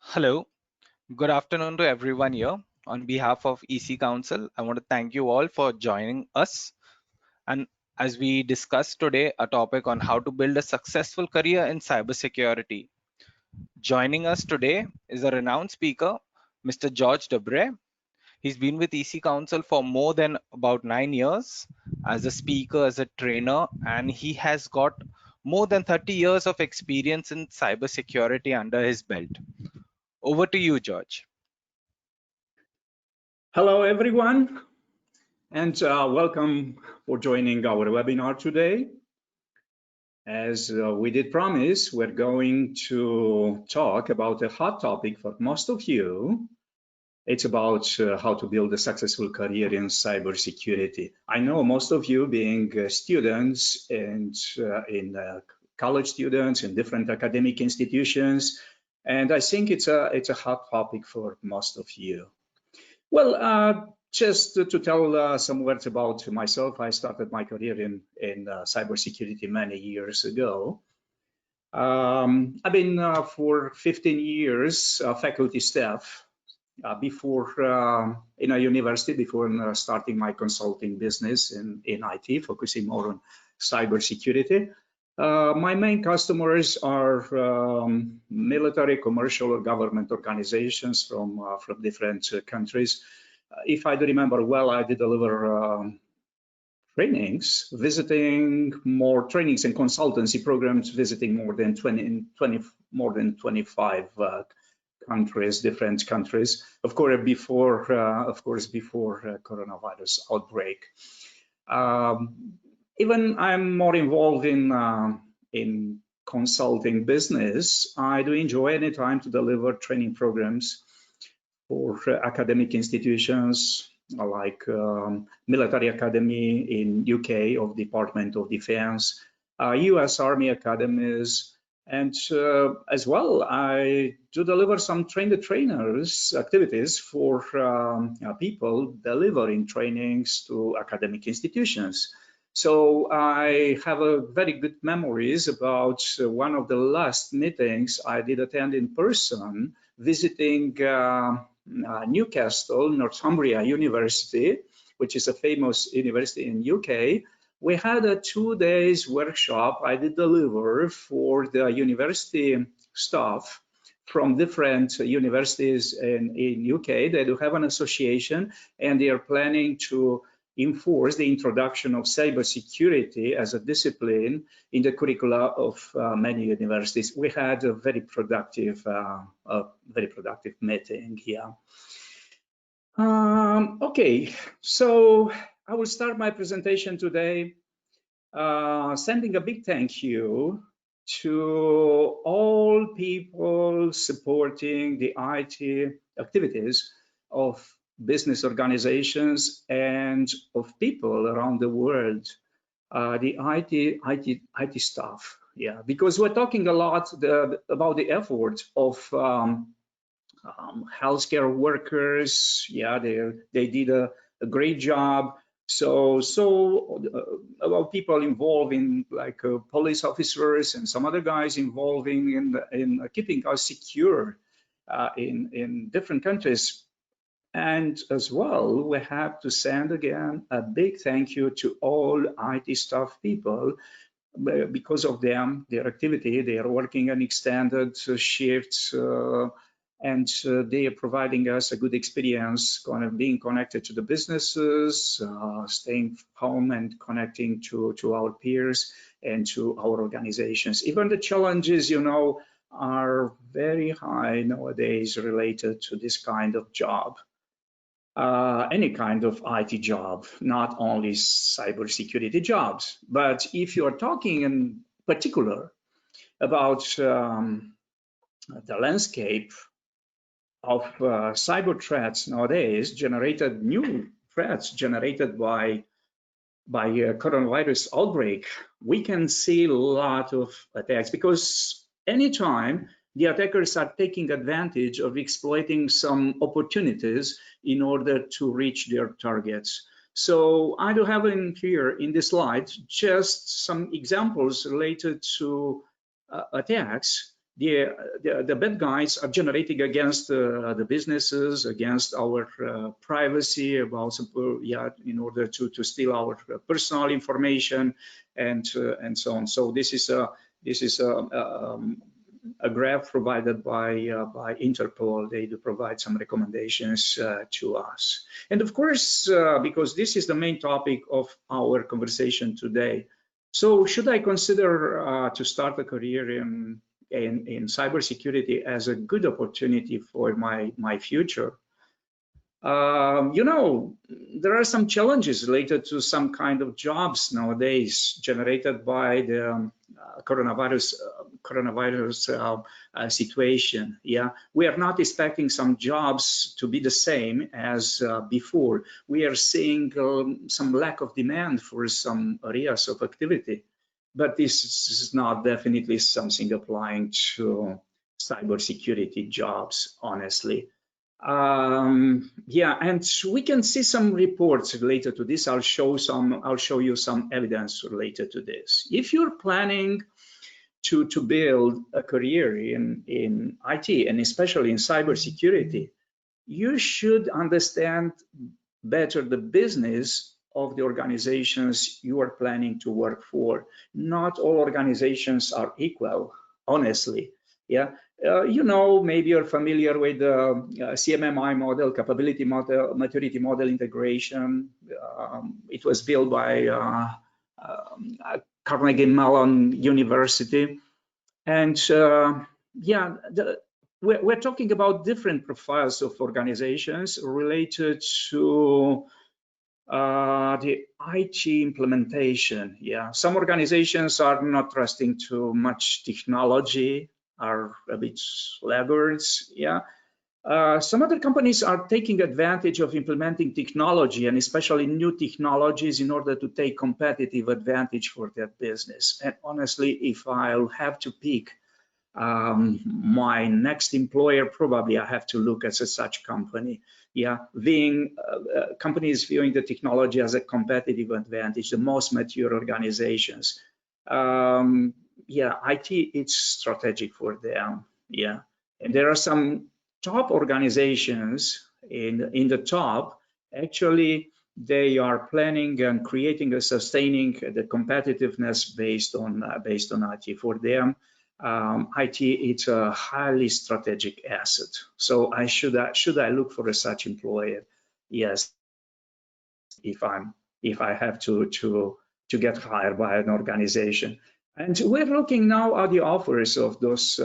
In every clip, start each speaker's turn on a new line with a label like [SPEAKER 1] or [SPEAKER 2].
[SPEAKER 1] Hello, good afternoon to everyone here. On behalf of EC Council, I want to thank you all for joining us. And as we discuss today a topic on how to build a successful career in cybersecurity. Joining us today is a renowned speaker, Mr. George Debre. He's been with EC Council for more than about 9 years as a speaker, as a trainer, and he has got more than 30 years of experience in cybersecurity under his belt. Over to you, George.
[SPEAKER 2] Hello, everyone, and welcome for joining our webinar today. As we did promise, we're going to talk about a hot topic for most of you. It's about how to build a successful career in cybersecurity. I know most of you being students and college students in different academic institutions, and I think it's a hot topic for most of you. Well, just to tell some words about myself, I started my career in cybersecurity many years ago. I've been for 15 years faculty staff before in a university, before starting my consulting business in IT, focusing more on cybersecurity. My main customers are military, commercial, or government organizations from different countries. If I do remember well, I did deliver trainings, visiting more trainings and consultancy programs, visiting more than 25 countries, different countries. Of course, before coronavirus outbreak. Even I'm more involved in consulting business. I do enjoy any time to deliver training programs for academic institutions like Military Academy in UK of Department of Defense, US Army academies, and as well, I do deliver some train-the-trainers activities for people delivering trainings to academic institutions. So I have a very good memories about one of the last meetings I did attend in person, visiting Newcastle, Northumbria University, which is a famous university in UK. We had a 2 days workshop I did deliver for the university staff from different universities in UK. They do have an association, and they are planning to enforce the introduction of cybersecurity as a discipline in the curricula of many universities. We had a very productive meeting here. Okay, so I will start my presentation today sending a big thank you to all people supporting the IT activities of business organizations and of people around the world, the IT staff. Yeah, because we're talking a lot about the effort of healthcare workers. Yeah, they did a great job. So about people involved in like police officers and some other guys involving in keeping us secure in different countries. And as well, we have to send again a big thank you to all IT staff people. Because of them, their activity, they are working on extended shifts, and they are providing us a good experience, kind of being connected to the businesses, staying home and connecting to our peers and to our organizations. Even the challenges, you know, are very high nowadays related to this kind of job. Any kind of IT job, not only cybersecurity jobs. But if you are talking in particular about the landscape of cyber threats nowadays, new threats generated by coronavirus outbreak, we can see a lot of attacks, because anytime the attackers are taking advantage of exploiting some opportunities in order to reach their targets. So I do have in here in this slide just some examples related to attacks the bad guys are generating against the businesses, against our privacy, about in order to steal our personal information and so on. So this is a graph provided by Interpol. They do provide some recommendations to us. And of course, because this is the main topic of our conversation today, so should I consider to start a career in cybersecurity as a good opportunity for my future? You know, there are some challenges related to some kind of jobs nowadays generated by the coronavirus situation. Yeah, we are not expecting some jobs to be the same as before. We are seeing some lack of demand for some areas of activity, but this is not definitely something applying to cybersecurity jobs, honestly. Yeah, and we can see some reports related to this. I'll show you some evidence related to this. If you're planning to build a career in IT and especially in cybersecurity, you should understand better the business of the organizations you are planning to work for. Not all organizations are equal, honestly. Yeah, you know, maybe you're familiar with the CMMI model, capability model, maturity model integration. It was built by Carnegie Mellon University. And yeah, we're talking about different profiles of organizations related to the IT implementation. Yeah, some organizations are not trusting too much technology, are a bit laggards. Yeah, some other companies are taking advantage of implementing technology and especially new technologies in order to take competitive advantage for their business. And honestly, if I'll have to pick my next employer, probably I have to look at such company. Yeah, being companies viewing the technology as a competitive advantage, the most mature organizations. Yeah, IT, it's strategic for them. Yeah, and there are some top organizations in the top. Actually, they are planning and creating and sustaining the competitiveness based on IT. For them, IT, it's a highly strategic asset. So should I look for such employer? Yes, if I have to get hired by an organization. And we're looking now at the offers of those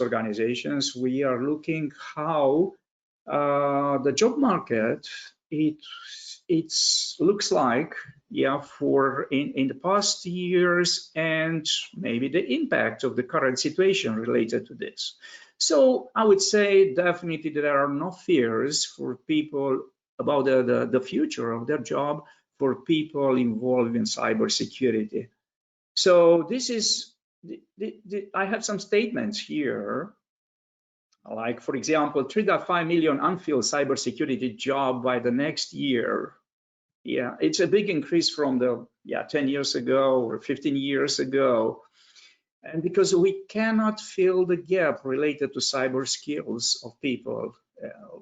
[SPEAKER 2] organizations. We are looking how the job market it looks like, yeah, for in the past years, and maybe the impact of the current situation related to this. So I would say definitely there are no fears for people about the future of their job for people involved in cybersecurity. So this is I have some statements here. Like, for example, 3.5 million unfilled cybersecurity job by the next year. Yeah, it's a big increase from the 10 years ago or 15 years ago. And because we cannot fill the gap related to cyber skills of people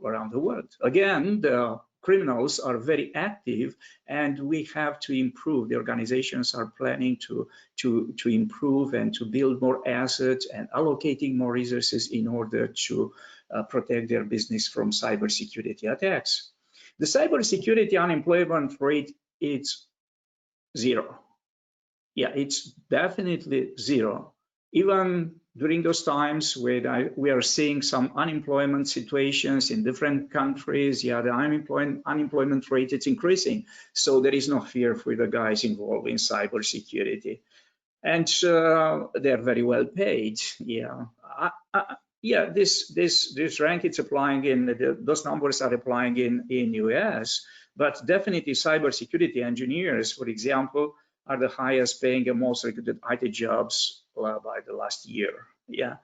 [SPEAKER 2] around the world. Again, the criminals are very active, and we have to improve. The organizations are planning to improve and to build more assets and allocating more resources in order to protect their business from cybersecurity attacks. The cybersecurity unemployment rate is 0. Yeah, it's definitely 0. Even during those times where we are seeing some unemployment situations in different countries, yeah, the unemployment rate is increasing. So there is no fear for the guys involved in cybersecurity. And they're very well paid. Yeah, yeah. This rank it's applying in those numbers are applying in US, but definitely cybersecurity engineers, for example, are the highest paying and most recruited IT jobs by the last year. Yeah,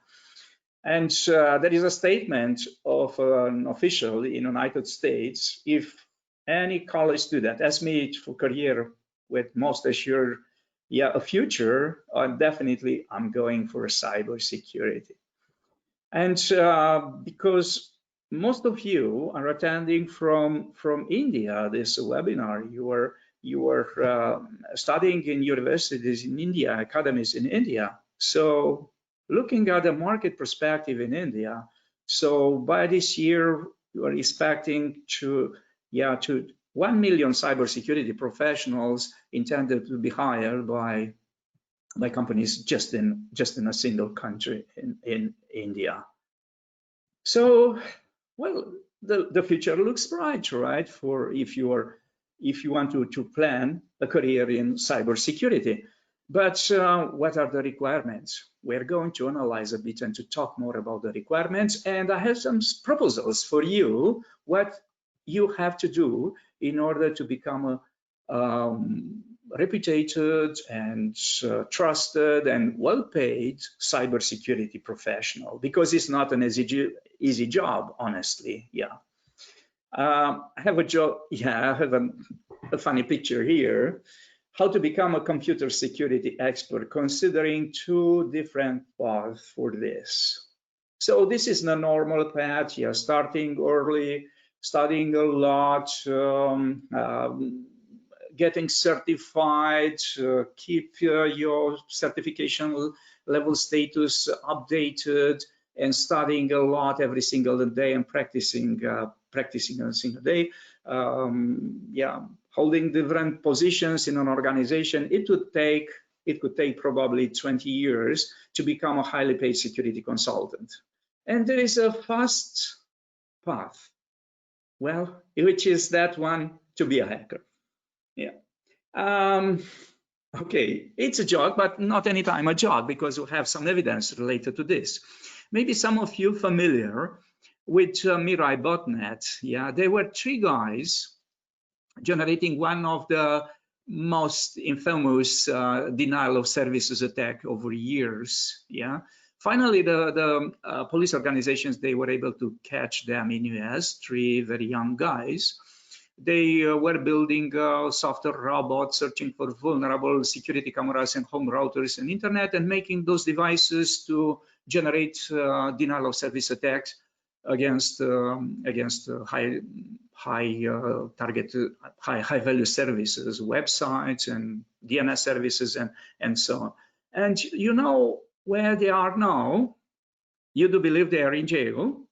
[SPEAKER 2] and there is a statement of an official in the United States: if any college student asks me for career with most assured, yeah, a future, definitely I'm going for cybersecurity. And because most of you are attending from India, this webinar, you are studying in universities in India, academies in India. So looking at the market perspective in India, so by this year, you are expecting to 1 million cybersecurity professionals intended to be hired by companies just in a single country in India. So, well, the future looks bright, right? For if you want to plan a career in cybersecurity. But what are the requirements? We're going to analyze a bit and to talk more about the requirements. And I have some proposals for you, what you have to do in order to become a reputed and trusted and well-paid cybersecurity professional, because it's not an easy job, honestly. Yeah. I have a job. Yeah, I have a funny picture here. How to become a computer security expert, considering two different paths for this. So this is the normal path. Yeah, starting early, studying a lot, getting certified, keep your certification level status updated, and studying a lot every single day and practicing every single day. Yeah, holding different positions in an organization. It could take probably 20 years to become a highly paid security consultant. And there is a fast path, well, which is that one, to be a hacker. Yeah. Okay, it's a joke, but not anytime a joke, because we have some evidence related to this. Maybe some of you familiar with Mirai botnet. Yeah, there were three guys generating one of the most infamous denial of services attack over years. Yeah. Finally, the police organizations, they were able to catch them in US, three very young guys. They were building software robots, searching for vulnerable security cameras and home routers and internet, and making those devices to generate denial of service attacks against high value services, websites and DNS services and so on. And you know where they are now? You do believe they are in jail?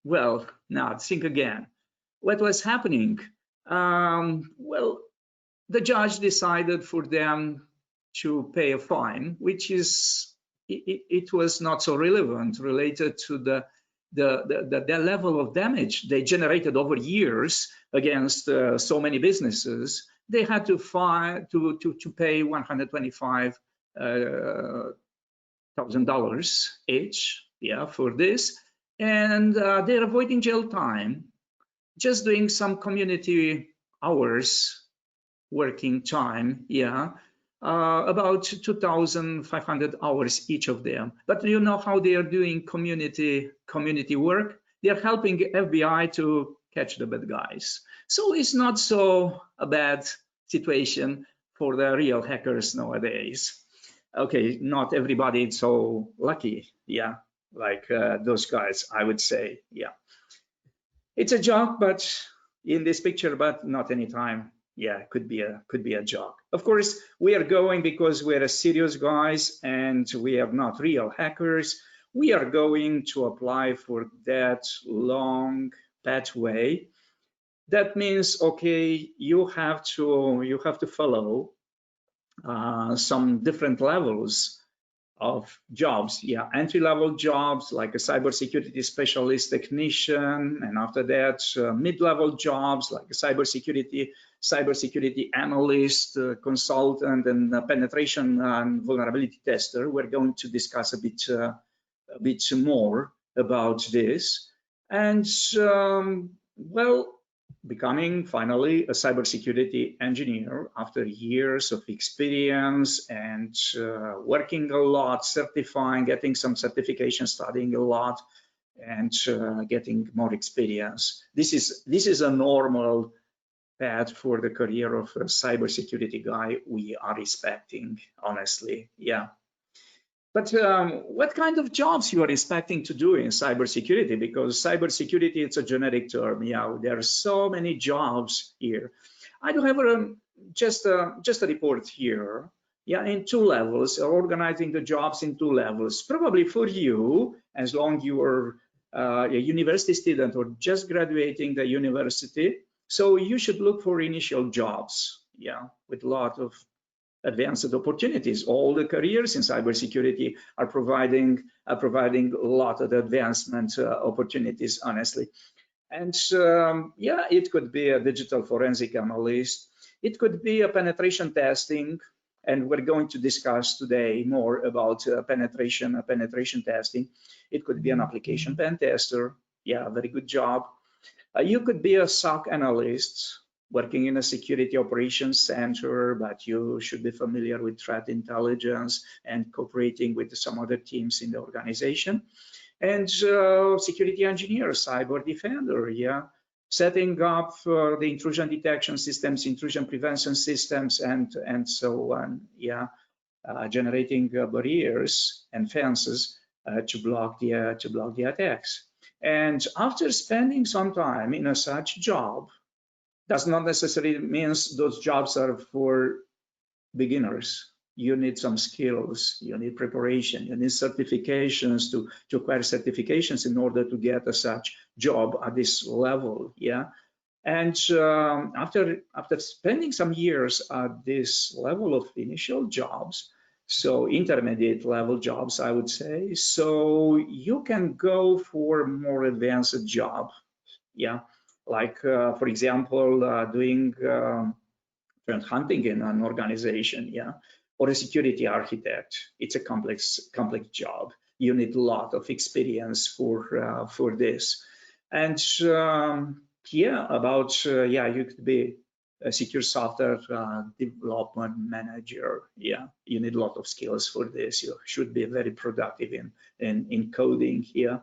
[SPEAKER 2] Well, now think again. What was happening? Well, the judge decided for them to pay a fine, which is it was not so relevant related to the level of damage they generated over years against so many businesses. They had to pay $125,000 each, yeah, for this, and they're avoiding jail time, just doing some community hours working time, yeah, about 2,500 hours each of them. But you know how they are doing community work? They are helping FBI to catch the bad guys. So it's not so a bad situation for the real hackers nowadays. Okay, not everybody is so lucky, yeah, like those guys, I would say, yeah. It's a joke, but in this picture, but not anytime. Yeah, could be a joke. Of course, we are going because we're serious guys and we are not real hackers. We are going to apply for that long pathway. That means, okay, you have to follow some different levels of jobs. Yeah, entry-level jobs like a cybersecurity specialist technician, and after that, mid-level jobs like a cybersecurity analyst, consultant, and penetration and vulnerability tester. We're going to discuss a bit more about this. And well, becoming finally a cybersecurity engineer after years of experience and working a lot, certifying, getting some certification, studying a lot, and getting more experience. This is a normal path for the career of a cybersecurity guy we are expecting, honestly. Yeah. But what kind of jobs you are expecting to do in cybersecurity? Because cybersecurity, it's a generic term. Yeah, there are so many jobs here. I do have just a report here. Yeah, in two levels, organizing the jobs in two levels. Probably for you, as long you are a university student or just graduating the university, so you should look for initial jobs. Yeah, with a lot of advanced opportunities. All the careers in cybersecurity are providing a lot of advancement opportunities, honestly. And yeah, it could be a digital forensic analyst. It could be a penetration testing. And we're going to discuss today more about penetration testing. It could be an application pen tester. Yeah, very good job. You could be a SOC analyst working in a security operations center, but you should be familiar with threat intelligence and cooperating with some other teams in the organization. And security engineer, cyber defender, yeah, setting up the intrusion detection systems, intrusion prevention systems, and so on, yeah, generating barriers and fences to block the attacks. And after spending some time in a such job, does not necessarily means those jobs are for beginners. You need some skills, you need preparation, you need certifications to acquire certifications in order to get a such job at this level. Yeah. And after spending some years at this level of initial jobs, so intermediate level jobs, I would say, so you can go for more advanced job. Yeah, like for example, doing trend hunting in an organization. Yeah, or a security architect. It's a complex job. You need a lot of experience for this. And yeah, about yeah, you could be a secure software development manager. Yeah, you need a lot of skills for this. You should be very productive in coding here.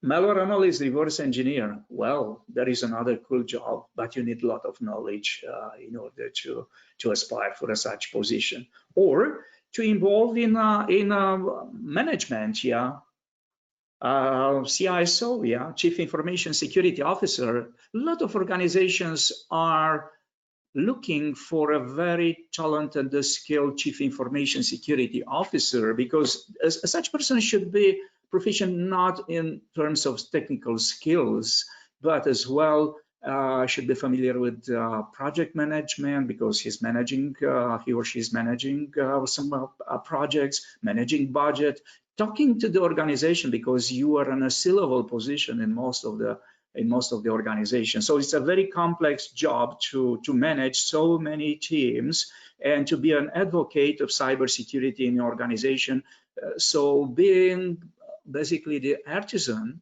[SPEAKER 2] Malware analyst, reverse engineer. Well, that is another cool job, but you need a lot of knowledge in order to aspire for a such position, or to involve in management. Yeah, CISO. Yeah, Chief Information Security Officer. A lot of organizations are looking for a very talented, skilled Chief Information Security Officer, because such person should be proficient not in terms of technical skills, but as well should be familiar with project management, because he's managing, he or she is managing some projects, managing budget, talking to the organization, because you are in a C-level position in most of the organization. So it's a very complex job to manage so many teams and to be an advocate of cybersecurity in your organization. So being basically the artisan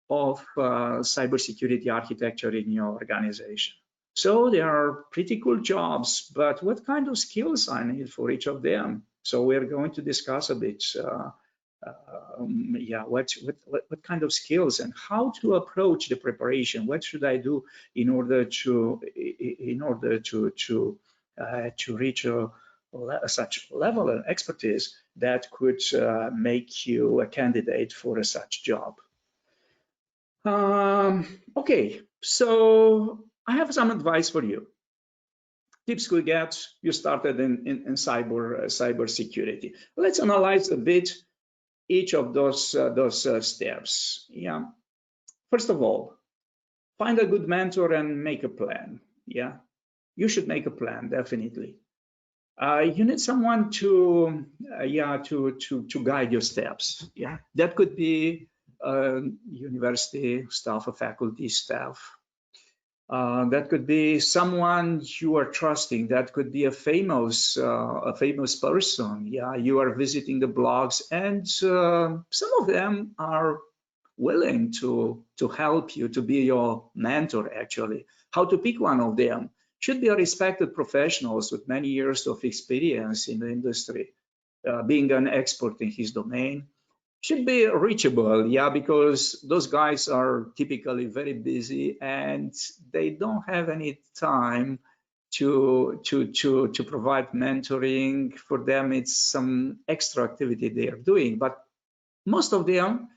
[SPEAKER 2] of cybersecurity architecture in your organization. So there are pretty cool jobs, but what kind of skills I need for each of them? So we're going to discuss a bit yeah, what kind of skills and how to approach the preparation. What should I do in order to reach such level of expertise that could make you a candidate for a such job? Okay, so I have some advice for you. Tips could get you started in cyber security. Let's analyze a bit each of those steps. Yeah. First of all, find a good mentor and make a plan. Yeah, you should make a plan, definitely. You need someone to guide your steps. Yeah, that could be university staff, a faculty staff. That could be someone you are trusting. That could be a famous person. Yeah, you are visiting the blogs, and some of them are willing to help you, to be your mentor. Actually, how to pick one of them? Should be a respected professionals with many years of experience in the industry, being an expert in his domain. Should be reachable, yeah, because those guys are typically very busy and they don't have any time to provide mentoring. For them, it's some extra activity they are doing, but most of them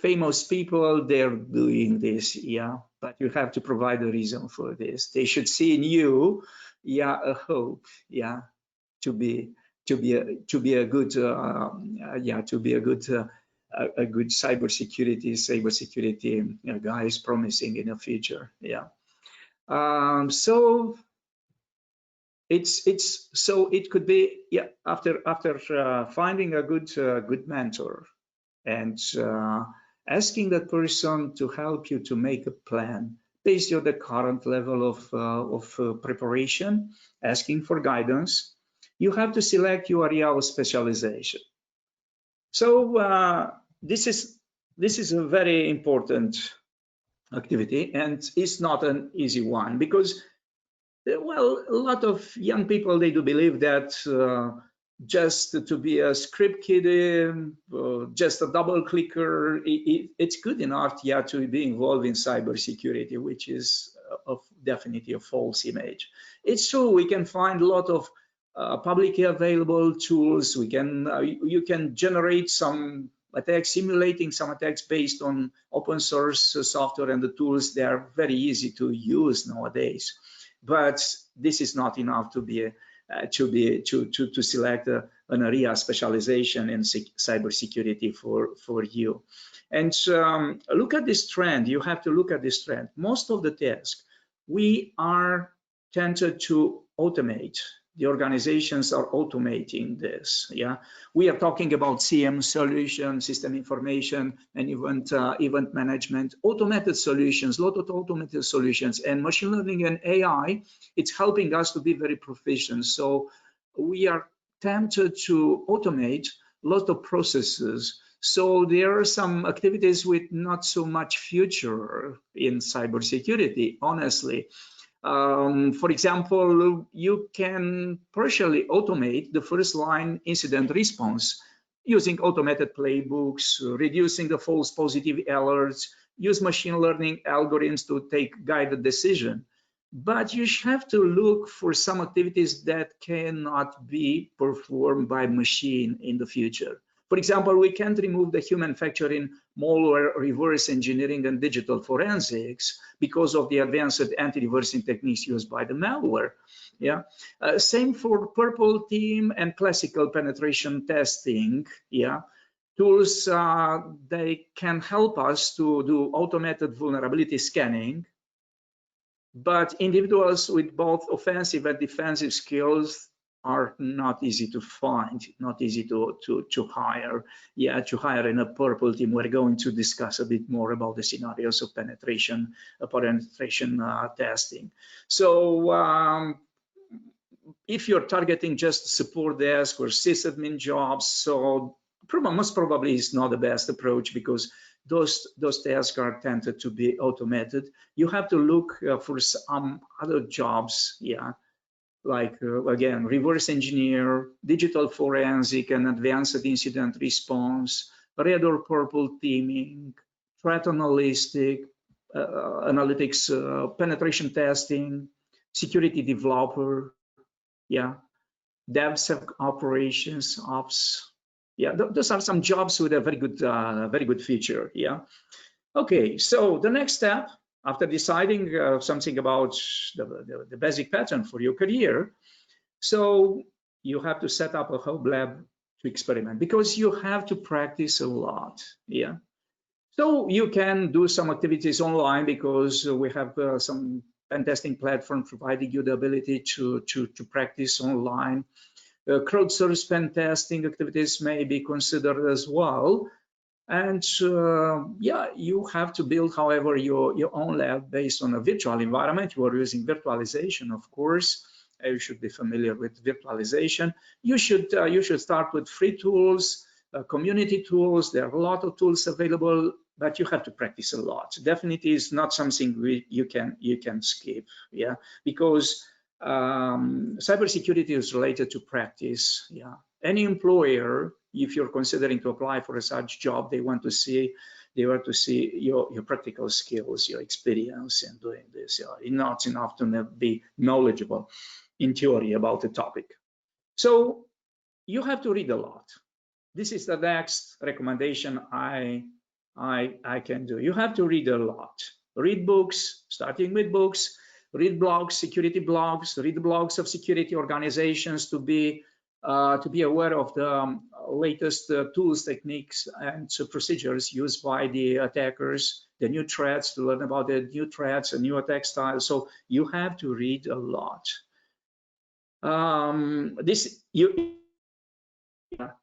[SPEAKER 2] famous people, they're doing this, yeah, but you have to provide a reason for this. They should see in you, yeah, a hope, yeah, to be a good yeah, to be a good cybersecurity guy is promising in the future, yeah. So so it could be, yeah, after finding a good mentor and asking that person to help you to make a plan based on the current level of preparation, asking for guidance. You have to select your area of specialization. So this is a very important activity, and it's not an easy one, because well, a lot of young people, they do believe that just to be a script kiddie, just a double clicker, it's good enough, yeah, to be involved in cybersecurity, which is definitely a false image. It's true, we can find a lot of publicly available tools. We can you can generate some attacks, simulating some attacks based on open source software, and the tools, they are very easy to use nowadays. But this is not enough to be to select an area specialization in cybersecurity for you. And look at this trend. You have to look at this trend. Most of the tasks we are tempted to automate. The organizations are automating this. Yeah, we are talking about CM solution, system information, and event management, automated solutions, lot of automated solutions, and machine learning and AI. It's helping us to be very proficient. So we are tempted to automate a lot of processes. So there are some activities with not so much future in cybersecurity, honestly. For example, you can partially automate the first line incident response using automated playbooks, reducing the false positive alerts, use machine learning algorithms to take guided decision. But you have to look for some activities that cannot be performed by machine in the future. For example, we can't remove the human factor in malware, reverse engineering, and digital forensics because of the advanced anti-reversing techniques used by the malware. Yeah, same for purple team and classical penetration testing. Yeah, tools, they can help us to do automated vulnerability scanning, but individuals with both offensive and defensive skills are not easy to find, not easy to hire. Yeah, to hire in a purple team. We're going to discuss a bit more about the scenarios of penetration testing. So if you're targeting just support desk or sysadmin jobs, so most probably is not the best approach, because those tasks are tended to be automated. You have to look for some other jobs, yeah, like again, reverse engineer, digital forensic, and advanced incident response, red or purple teaming, threat analytics, penetration testing, security developer, yeah, DevSec operations, ops. Yeah, those are some jobs with a very good feature. Yeah. Okay, so the next step after deciding something about the basic pattern for your career, so you have to set up a hub lab to experiment, because you have to practice a lot. Yeah. So you can do some activities online, because we have some pen testing platform providing you the ability to practice online. Crowdsourced pen testing activities may be considered as well. And yeah, you have to build, however, your own lab based on a virtual environment. You are using virtualization, of course. You should be familiar with virtualization. You should start with free tools, community tools. There are a lot of tools available, but you have to practice a lot. Definitely is not something you can skip, yeah, because cybersecurity is related to practice. Yeah, any employer, if you're considering to apply for a such job, they want to see your practical skills, your experience in doing this. Yeah, not enough to be knowledgeable in theory about the topic. So you have to read a lot. This is the next recommendation I can do. You have to read a lot. Read books, starting with books, read blogs, security blogs, read blogs of security organizations to be aware of the latest tools, techniques, and procedures used by the attackers, the new threats, to learn about the new threats and new attack styles. So you have to read a lot.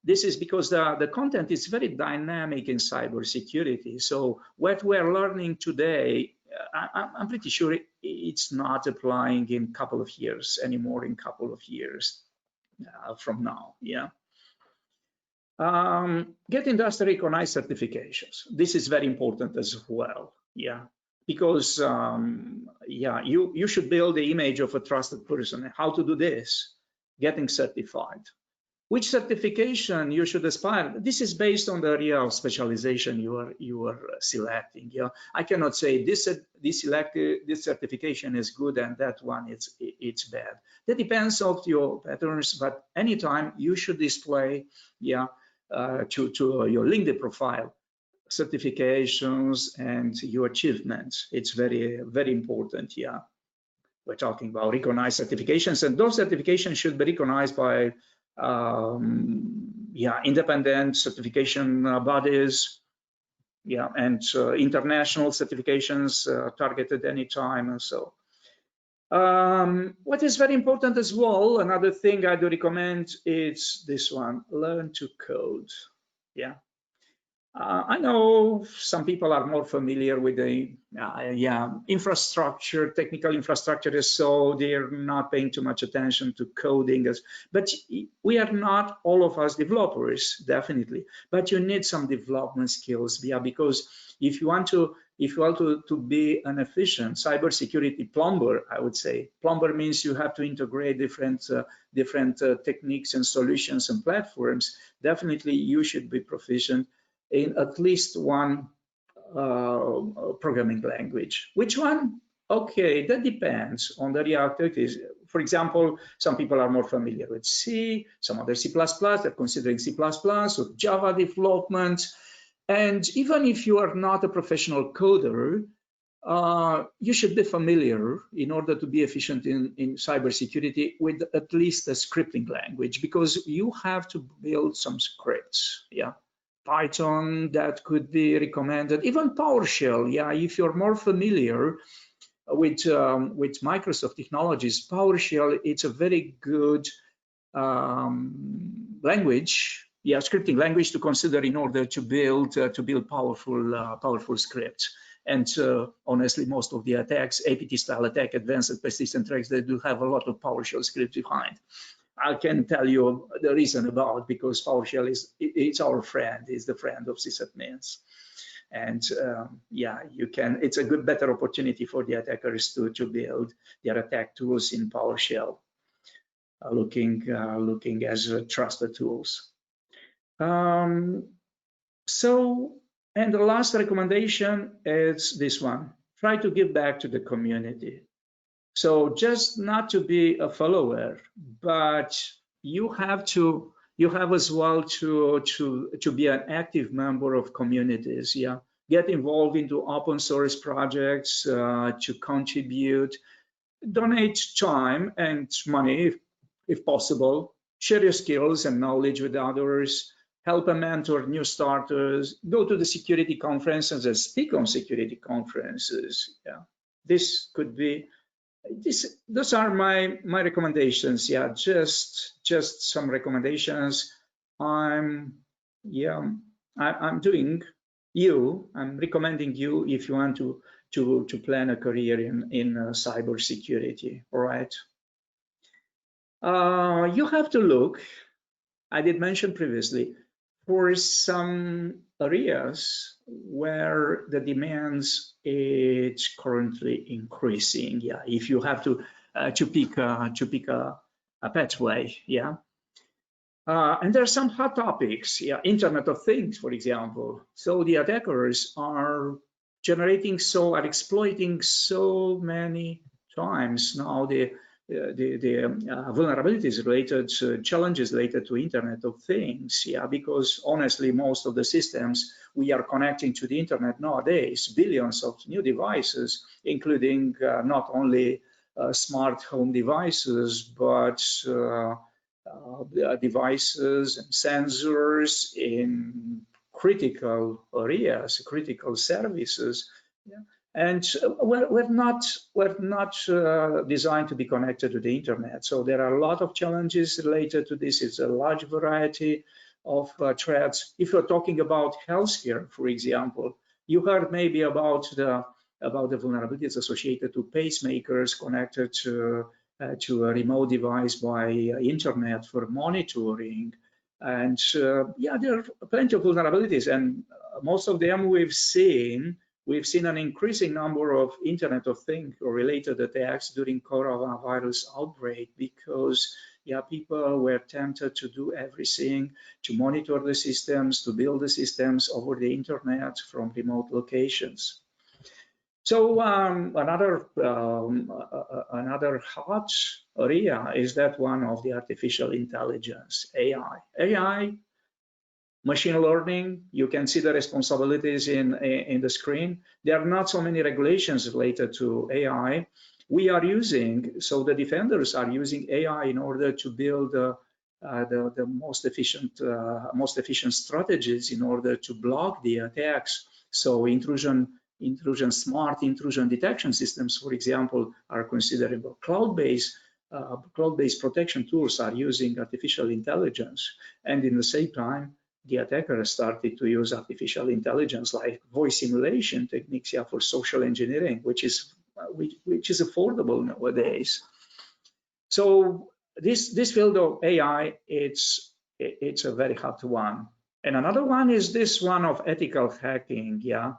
[SPEAKER 2] This is because the content is very dynamic in cybersecurity. So what we're learning today, I'm pretty sure it's not applying in a couple of years anymore, in a couple of years from now. Yeah. Get industry recognized certifications. This is very important as well. Yeah. Because yeah, you should build the image of a trusted person. How to do this? Getting certified. Which certification you should aspire? This is based on the area of specialization you are selecting. Yeah, I cannot say this certification is good and that one it's bad. That depends on your patterns, but anytime you should display, yeah, to your LinkedIn profile certifications and your achievements. It's very, very important. Yeah, we're talking about recognized certifications, and those certifications should be recognized by yeah, independent certification bodies, yeah, and international certifications targeted anytime. And so what is very important as well, another thing I do recommend is this one: learn to code. Yeah, I know some people are more familiar with the yeah, infrastructure, technical infrastructure, so they're not paying too much attention to coding. But we are not all of us developers, definitely. But you need some development skills, yeah, because if you want to be an efficient cybersecurity plumber, I would say plumber means you have to integrate different techniques and solutions and platforms. Definitely, you should be proficient in at least one programming language. Which one? Okay, that depends on the real activities. For example, some people are more familiar with C, some other C++, they're considering C++ or Java development. And even if you are not a professional coder, you should be familiar in order to be efficient in cybersecurity with at least a scripting language, because you have to build some scripts. Yeah. Python, that could be recommended. Even PowerShell, yeah, if you're more familiar with Microsoft technologies, PowerShell, it's a very good language, yeah, scripting language to consider in order to build powerful scripts. And honestly, most of the attacks, APT-style attack, advanced persistent threats, they do have a lot of PowerShell scripts behind. I can tell you the reason about, because PowerShell it's our friend, is the friend of sysadmins. And yeah, you can, it's a good, better opportunity for the attackers to build their attack tools in PowerShell, looking as trusted tools. So, and the last recommendation is this one: try to give back to the community. So just not to be a follower, but you have as well to be an active member of communities. Yeah, get involved into open source projects, to contribute, donate time and money if possible, share your skills and knowledge with others, help and mentor new starters, go to the security conferences and speak on security conferences. Yeah, this could be. Those are my recommendations. Yeah, just some recommendations. I'm recommending you if you want to plan a career in cybersecurity. All right. You have to look, I did mention previously, for some areas where the demands is currently increasing. Yeah, if you have to to pick a pathway. Yeah. And there are some hot topics, yeah, Internet of Things, for example. So the attackers are exploiting so many times now the vulnerabilities related to challenges related to Internet of Things. Yeah, because honestly, most of the systems we are connecting to the Internet nowadays, billions of new devices, including not only smart home devices, but devices and sensors in critical areas, critical services. Yeah. And we're not designed to be connected to the internet. So there are a lot of challenges related to this. It's a large variety of threats. If you're talking about healthcare, for example, you heard maybe about the vulnerabilities associated to pacemakers connected to a remote device by internet for monitoring. And yeah, there are plenty of vulnerabilities, and most of them we've seen an increasing number of Internet of Things or related attacks during coronavirus outbreak because yeah, people were tempted to do everything, to monitor the systems, to build the systems over the internet from remote locations. So another hot area is that one of the artificial intelligence, AI. AI, machine learning, you can see the responsibilities in the screen. There are not so many regulations related to AI. We are using, so the defenders are using AI in order to build the most efficient strategies in order to block the attacks. So smart intrusion detection systems, for example, are considerable. Cloud-based protection tools are using artificial intelligence, and in the same time, the attackers started to use artificial intelligence like voice simulation techniques, yeah, for social engineering, which is affordable nowadays. So this field of AI, it's a very hot one. And another one is this one of ethical hacking, yeah,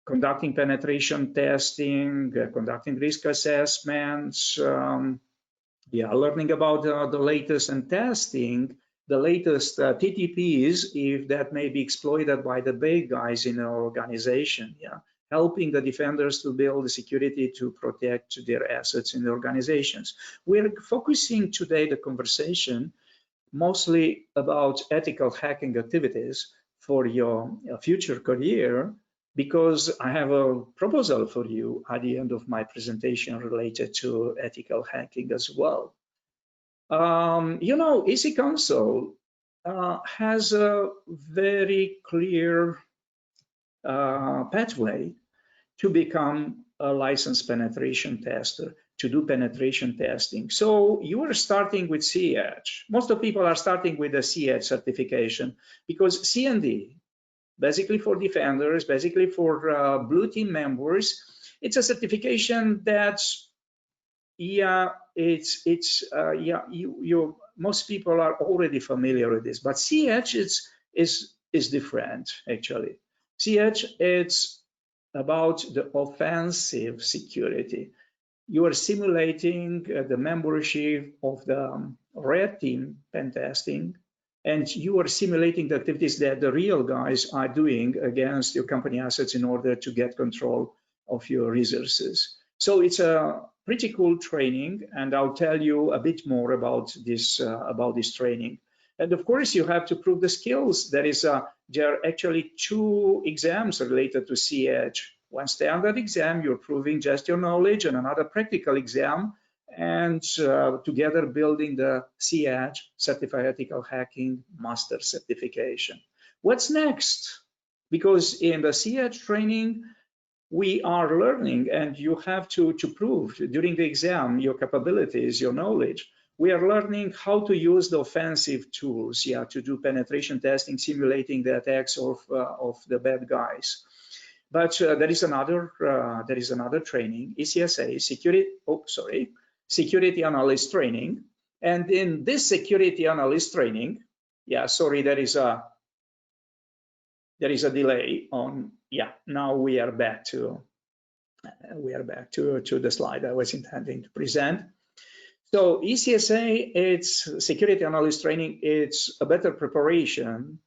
[SPEAKER 2] conducting penetration testing, conducting risk assessments, yeah, learning about the latest and testing the latest TTPs if that may be exploited by the big guys in our organization. Yeah, helping the defenders to build the security to protect their assets in the organizations. We're focusing today the conversation mostly about ethical hacking activities for your future career, because I have a proposal for you at the end of my presentation related to ethical hacking as well. You know, EC Council has a very clear pathway to become a licensed penetration tester, to do penetration testing. So you are starting with CEdge. Most of people are starting with the CEdge certification because CND, basically for defenders, basically for blue team members, it's a certification that, yeah, most people are already familiar with this, but CEdge is different actually. CEdge, it's about the offensive security. You are simulating the membership of the red team pen testing, and you are simulating the activities that the real guys are doing against your company assets in order to get control of your resources. So it's a pretty cool training, and I'll tell you a bit more about this training. And of course, you have to prove the skills. There are actually 2 exams related to CEdge. One standard exam, you're proving just your knowledge, and another practical exam, and together building the CEdge Certified Ethical Hacking Master Certification. What's next? Because in the CEdge training, we are learning, and you have to prove during the exam your capabilities, your knowledge. We are learning how to use the offensive tools, yeah, to do penetration testing, simulating the attacks of the bad guys. But there is another training, ECSA, security analyst training. And in this security analyst training, yeah, sorry, there is a delay on, yeah, now we are back to the slide I was intending to present. So ECSA, it's security analyst training. It's a better preparation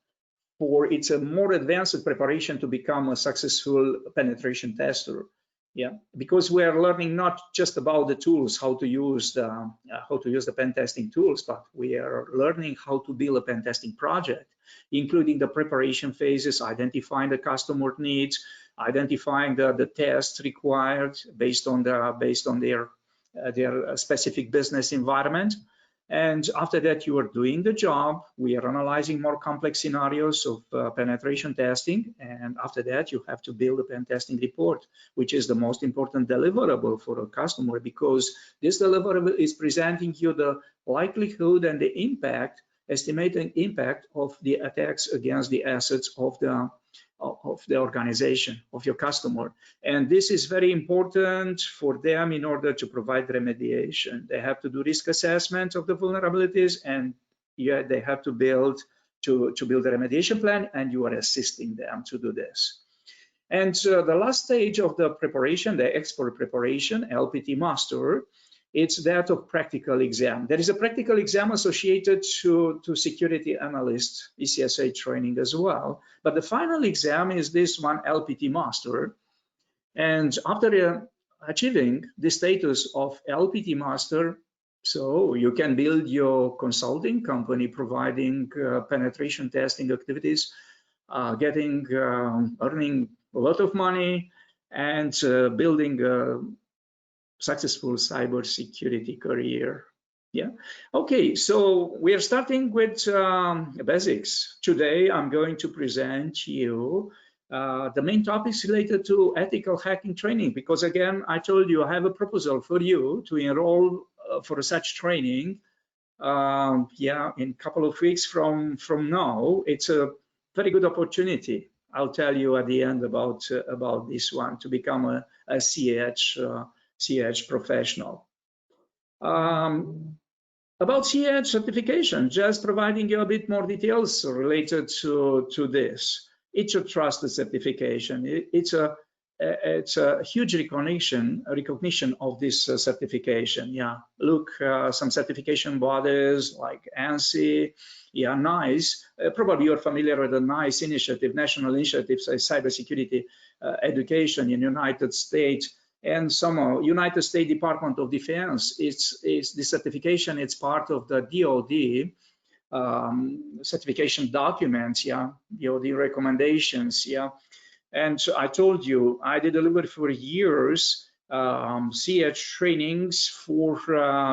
[SPEAKER 2] it's a more advanced preparation to become a successful penetration tester. Yeah, because we are learning not just about the tools, how to use the pen testing tools, but we are learning how to build a pen testing project, including the preparation phases, identifying the customer needs, identifying the tests required based on their specific business environment. And after that, you are doing the job. We are analyzing more complex scenarios of penetration testing. And after that, you have to build a pen testing report, which is the most important deliverable for a customer, because this deliverable is presenting you the likelihood and the impact, estimating impact of the attacks against the assets of the organization, of your customer. And this is very important for them in order to provide remediation. They have to do risk assessment of the vulnerabilities, and they have to build a remediation plan, and you are assisting them to do this. And the last stage of the preparation, the expert preparation, LPT master, it's that of practical exam. There is a practical exam associated to security analyst ECSA training as well. But the final exam is this one, LPT master. And after achieving the status of LPT master, so you can build your consulting company providing penetration testing activities, earning a lot of money, and building a successful cybersecurity career. Yeah. Okay, so we are starting with basics. Today, I'm going to present you the main topics related to ethical hacking training, because again, I told you I have a proposal for you to enroll for such training. Yeah, in a couple of weeks from now. It's a very good opportunity. I'll tell you at the end about this one, to become a CH professional. About CH certification, just providing you a bit more details related to this. It's a trusted certification. It's a huge recognition of this certification. Yeah, look, some certification bodies like ANSI. Yeah, NICE. Probably you're familiar with the NICE initiative, national initiatives, cybersecurity education in the United States. And some United States Department of Defense, it's the certification. It's part of the DoD certification documents. Yeah, DoD recommendations. Yeah, and so I told you I did deliver for years CH trainings for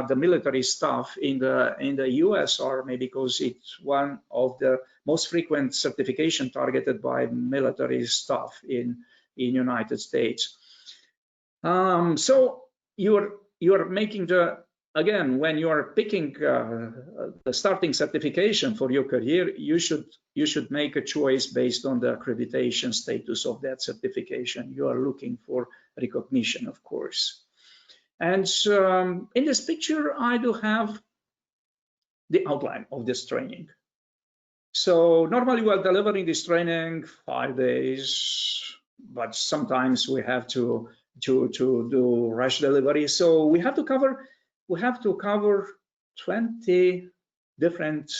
[SPEAKER 2] the military staff in the U.S. Army, because it's one of the most frequent certification targeted by military staff in United States. So you're making again, when you are picking the starting certification for your career, you should make a choice based on the accreditation status of that certification. You are looking for recognition, of course. And in this picture, I do have the outline of this training. So normally we're delivering this training 5 days, but sometimes we have to do rush delivery. So we have to cover 20 different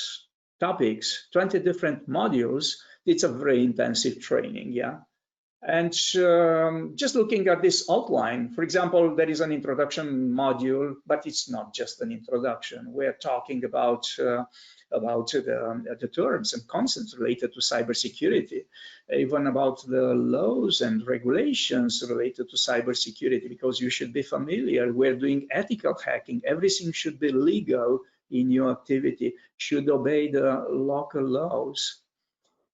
[SPEAKER 2] topics, 20 different modules. It's a very intensive training, yeah. And just looking at this outline, for example, there is an introduction module, but it's not just an introduction. We're talking about the terms and concepts related to cybersecurity, even about the laws and regulations related to cybersecurity, because you should be familiar. We're doing ethical hacking. Everything should be legal in your activity, should obey the local laws.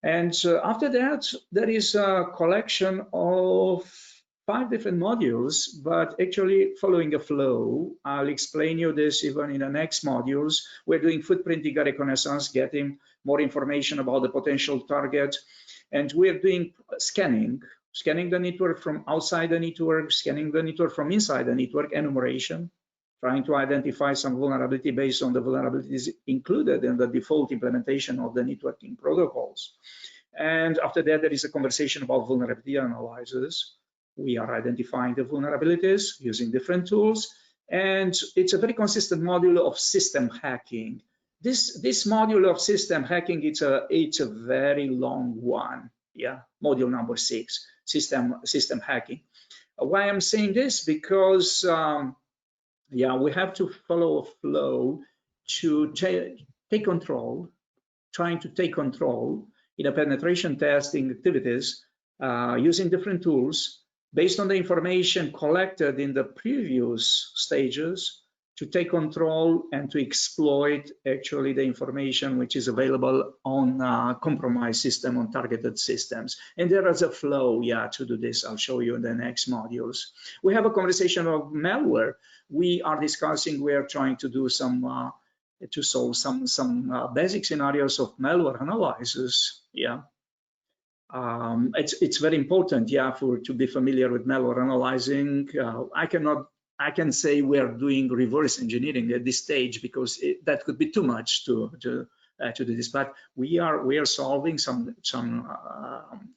[SPEAKER 2] And after that, there is a collection of 5 different modules, but actually following a flow. I'll explain you this even in the next modules. We're doing footprinting reconnaissance, getting more information about the potential target. And we're doing scanning the network from outside the network, scanning the network from inside the network, enumeration, trying to identify some vulnerability based on the vulnerabilities included in the default implementation of the networking protocols. And after that, there is a conversation about vulnerability analysis. We are identifying the vulnerabilities using different tools. And it's a very consistent module of system hacking. This module of system hacking, it's a very long one. Yeah, module number 6, system hacking. Why I'm saying this? Because yeah, we have to follow a flow to take control, trying to take control in a penetration testing activities using different tools based on the information collected in the previous stages to take control and to exploit actually the information which is available on compromised system, on targeted systems. And there is a flow, yeah, to do this. I'll show you in the next modules. We have a conversation of malware. We are discussing, we are trying to do some to solve some basic scenarios of malware analysis. Yeah, it's very important. Yeah, to be familiar with malware analyzing. I can say we are doing reverse engineering at this stage because that could be too much to do this. But we are solving some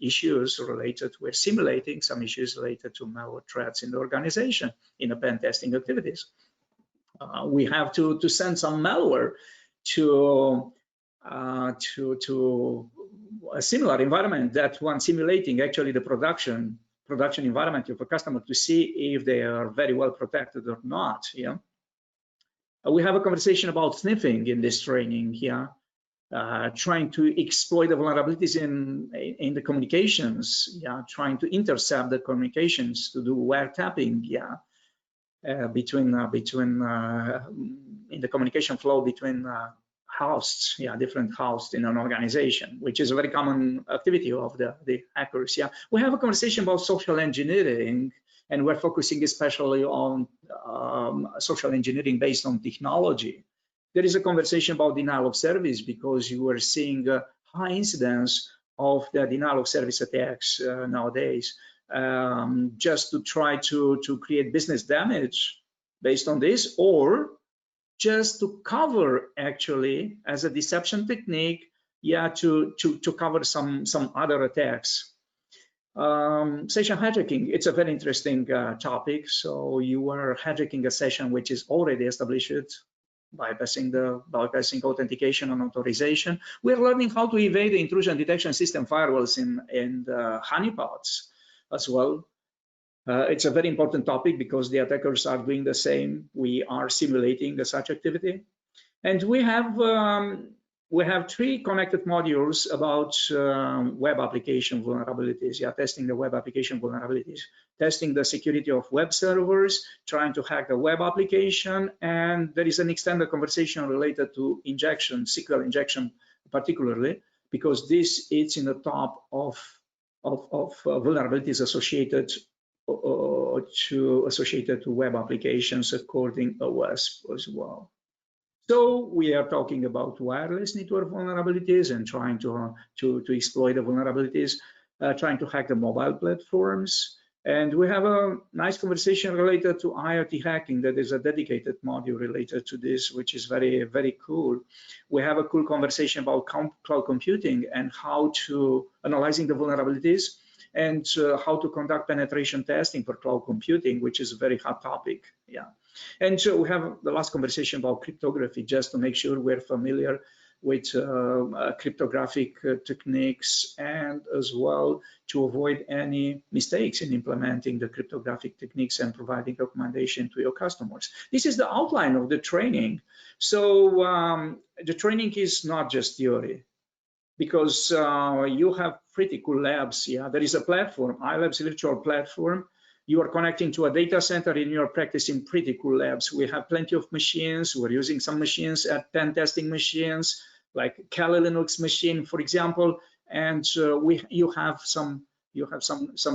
[SPEAKER 2] issues related. We're simulating some issues related to malware threats in the organization in the pen testing activities. We have to send some malware to a similar environment, that one simulating actually the production environment of a customer, to see if they are very well protected or not. Yeah, we have a conversation about sniffing in this training here, trying to exploit the vulnerabilities in the communications. Yeah, trying to intercept the communications, to do wiretapping. Yeah. In the communication flow between hosts, yeah, different hosts in an organization, which is a very common activity of the hackers. Yeah, we have a conversation about social engineering, and we're focusing especially on social engineering based on technology. There is a conversation about denial of service, because you are seeing a high incidence of the denial of service attacks nowadays. Just to try to create business damage based on this, or just to cover actually as a deception technique, yeah, to cover some other attacks. Session hijacking, it's a very interesting topic. So you are hijacking a session which is already established, bypassing authentication and authorization. We're learning how to evade the intrusion detection system firewalls in honeypots as well. It's a very important topic because the attackers are doing the same. We are simulating such activity, and we have 3 connected modules about web application vulnerabilities. Yeah, testing the web application vulnerabilities, testing the security of web servers, trying to hack the web application, and there is an extended conversation related to injection, SQL injection particularly, because this is in the top of vulnerabilities associated to web applications according to OWASP as well. So we are talking about wireless network vulnerabilities and trying to exploit the vulnerabilities, trying to hack the mobile platforms. And we have a nice conversation related to IoT hacking. That is a dedicated module related to this, which is very, very cool. We have a cool conversation about cloud computing and how to analyzing the vulnerabilities, and how to conduct penetration testing for cloud computing, which is a very hot topic. Yeah, and so we have the last conversation about cryptography, just to make sure we're familiar with cryptographic techniques, and as well to avoid any mistakes in implementing the cryptographic techniques and providing recommendation to your customers. This is the outline of the training. So the training is not just theory, because you have pretty cool labs. Yeah, there is a platform, iLabs virtual platform. You are connecting to a data center and you are practicing pretty cool labs. We have plenty of machines. We're using some machines at pen testing machines, like Kali Linux machine, for example. And you have some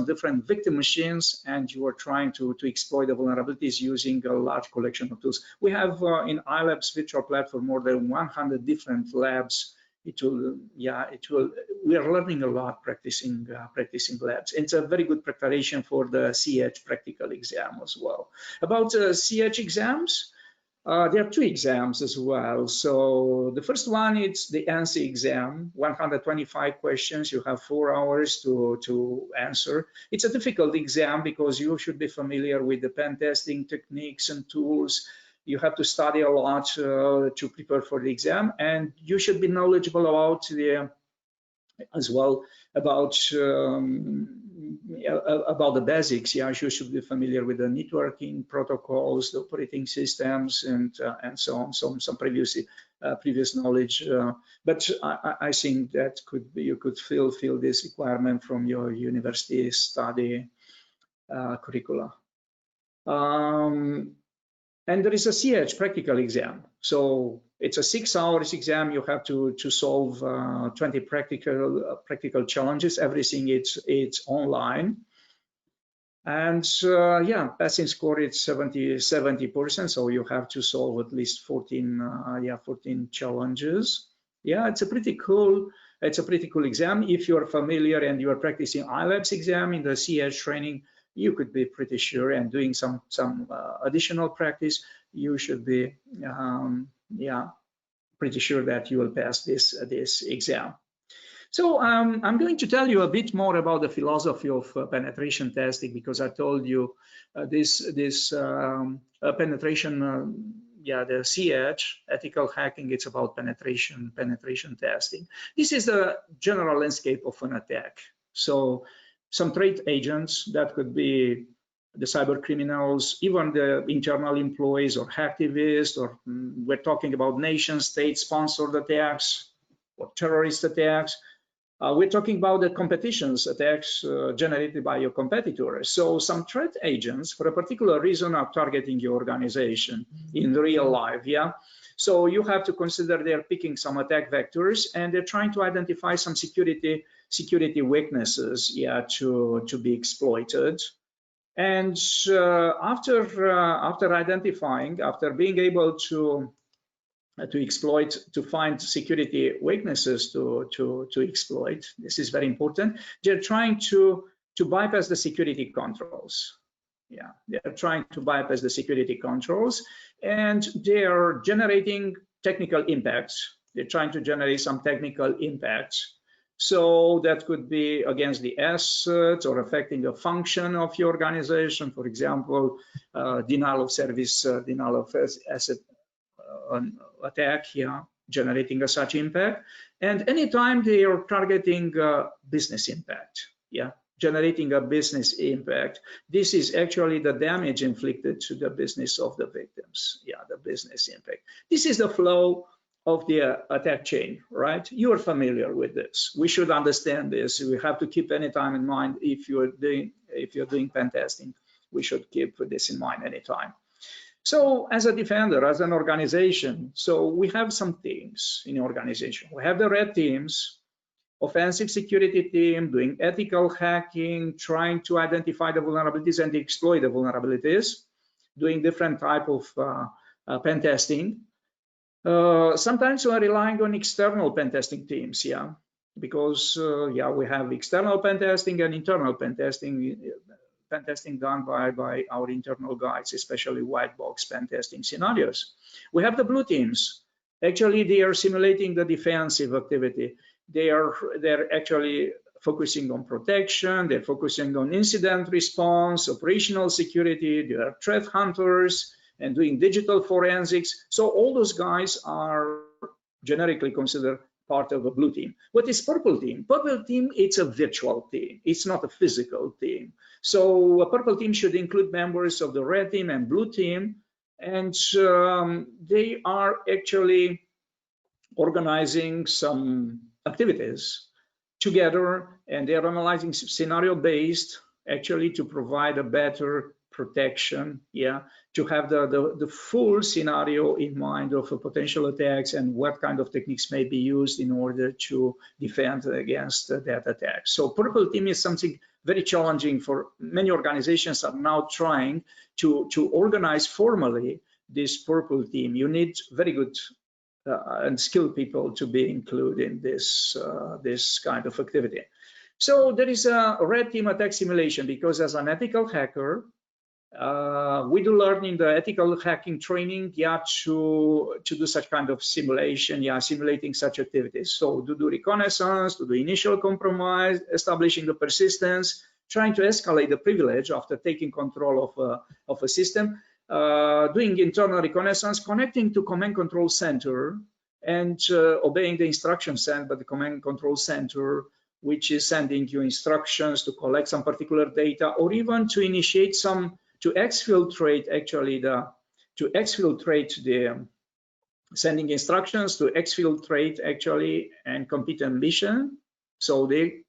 [SPEAKER 2] different victim machines, and you are trying to exploit the vulnerabilities using a large collection of tools. We have in iLabs virtual platform more than 100 different labs. We are learning a lot practicing labs. It's a very good preparation for the CH practical exam as well. About CH exams, There are two exams as well. So the first one is the ANSI exam, 125 questions. You have 4 hours to answer. It's a difficult exam because you should be familiar with the pen testing techniques and tools. You have to study a lot to prepare for the exam, and you should be knowledgeable about the as well about the basics. Yeah, you should be familiar with the networking protocols, the operating systems, and so on. Some previous knowledge. But I think that you could fill this requirement from your university study curricula. And there is a CH practical exam. So it's a 6 hours exam. You have to solve 20 practical challenges. Everything it's online. And yeah, passing score is 70%. So you have to solve at least 14 challenges. Yeah, it's a pretty cool exam. If you're familiar and you are practicing ILABS exam in the CH training, you could be pretty sure, and doing some additional practice, you should be yeah, pretty sure that you will pass this exam. So I'm going to tell you a bit more about the philosophy of penetration testing, because I told you this penetration, yeah, the CH, ethical hacking, it's about penetration testing. This is the general landscape of an attack. So some threat agents, that could be the cyber criminals, even the internal employees or hacktivists, or we're talking about nation state sponsored attacks or terrorist attacks. We're talking about the competitions attacks generated by your competitors. So some threat agents, for a particular reason, are targeting your organization in real life. Yeah. So you have to consider they're picking some attack vectors, and they're trying to identify some security weaknesses, yeah, to be exploited. And after identifying, after being able to exploit, to find security weaknesses to exploit, this is very important. They're trying to bypass the security controls. Yeah, they're trying to bypass the security controls, and they're generating technical impacts. They're trying to generate some technical impacts. So that could be against the assets or affecting a function of your organization. For example, denial of service, denial of asset attack here, generating a such impact. And anytime they are targeting business impact, yeah, generating a business impact, this is actually the damage inflicted to the business of the victims. Yeah, the business impact. This is the flow of the attack chain, right? You are familiar with this. We should understand this. We have to keep anytime in mind if you're doing pen testing. We should keep this in mind anytime. So as a defender, as an organization, so we have some teams in the organization. We have the red teams, offensive security team, doing ethical hacking, trying to identify the vulnerabilities and exploit the vulnerabilities, doing different type of pen testing. Sometimes we're relying on external pen testing teams, yeah, because yeah, we have external pen testing and internal pen testing done by our internal guys, especially white box pen testing scenarios. We have the blue teams. Actually, they are simulating the defensive activity. They're actually focusing on protection. They're focusing on incident response, operational security. They are threat hunters and doing digital forensics. So all those guys are generically considered part of a blue team. What is purple team? Purple team, it's a virtual team. It's not a physical team. So a purple team should include members of the red team and blue team. And they are actually organizing some activities together, and they're analyzing scenario-based, actually, to provide a better protection, yeah, to have the full scenario in mind of potential attacks and what kind of techniques may be used in order to defend against that attack. So purple team is something very challenging for many organizations are now trying to organize formally this purple team. You need very good and skilled people to be included in this kind of activity. So there is a red team attack simulation, because as an ethical hacker, We do learn in the ethical hacking training, to do such kind of simulation, simulating such activities. So to do reconnaissance, to do initial compromise, establishing the persistence, trying to escalate the privilege after taking control of a system, doing internal reconnaissance, connecting to command control center, and obeying the instructions sent by the command control center, which is sending you instructions to collect some particular data, or even to initiate some, to exfiltrate sending instructions to exfiltrate actually and complete a mission. So the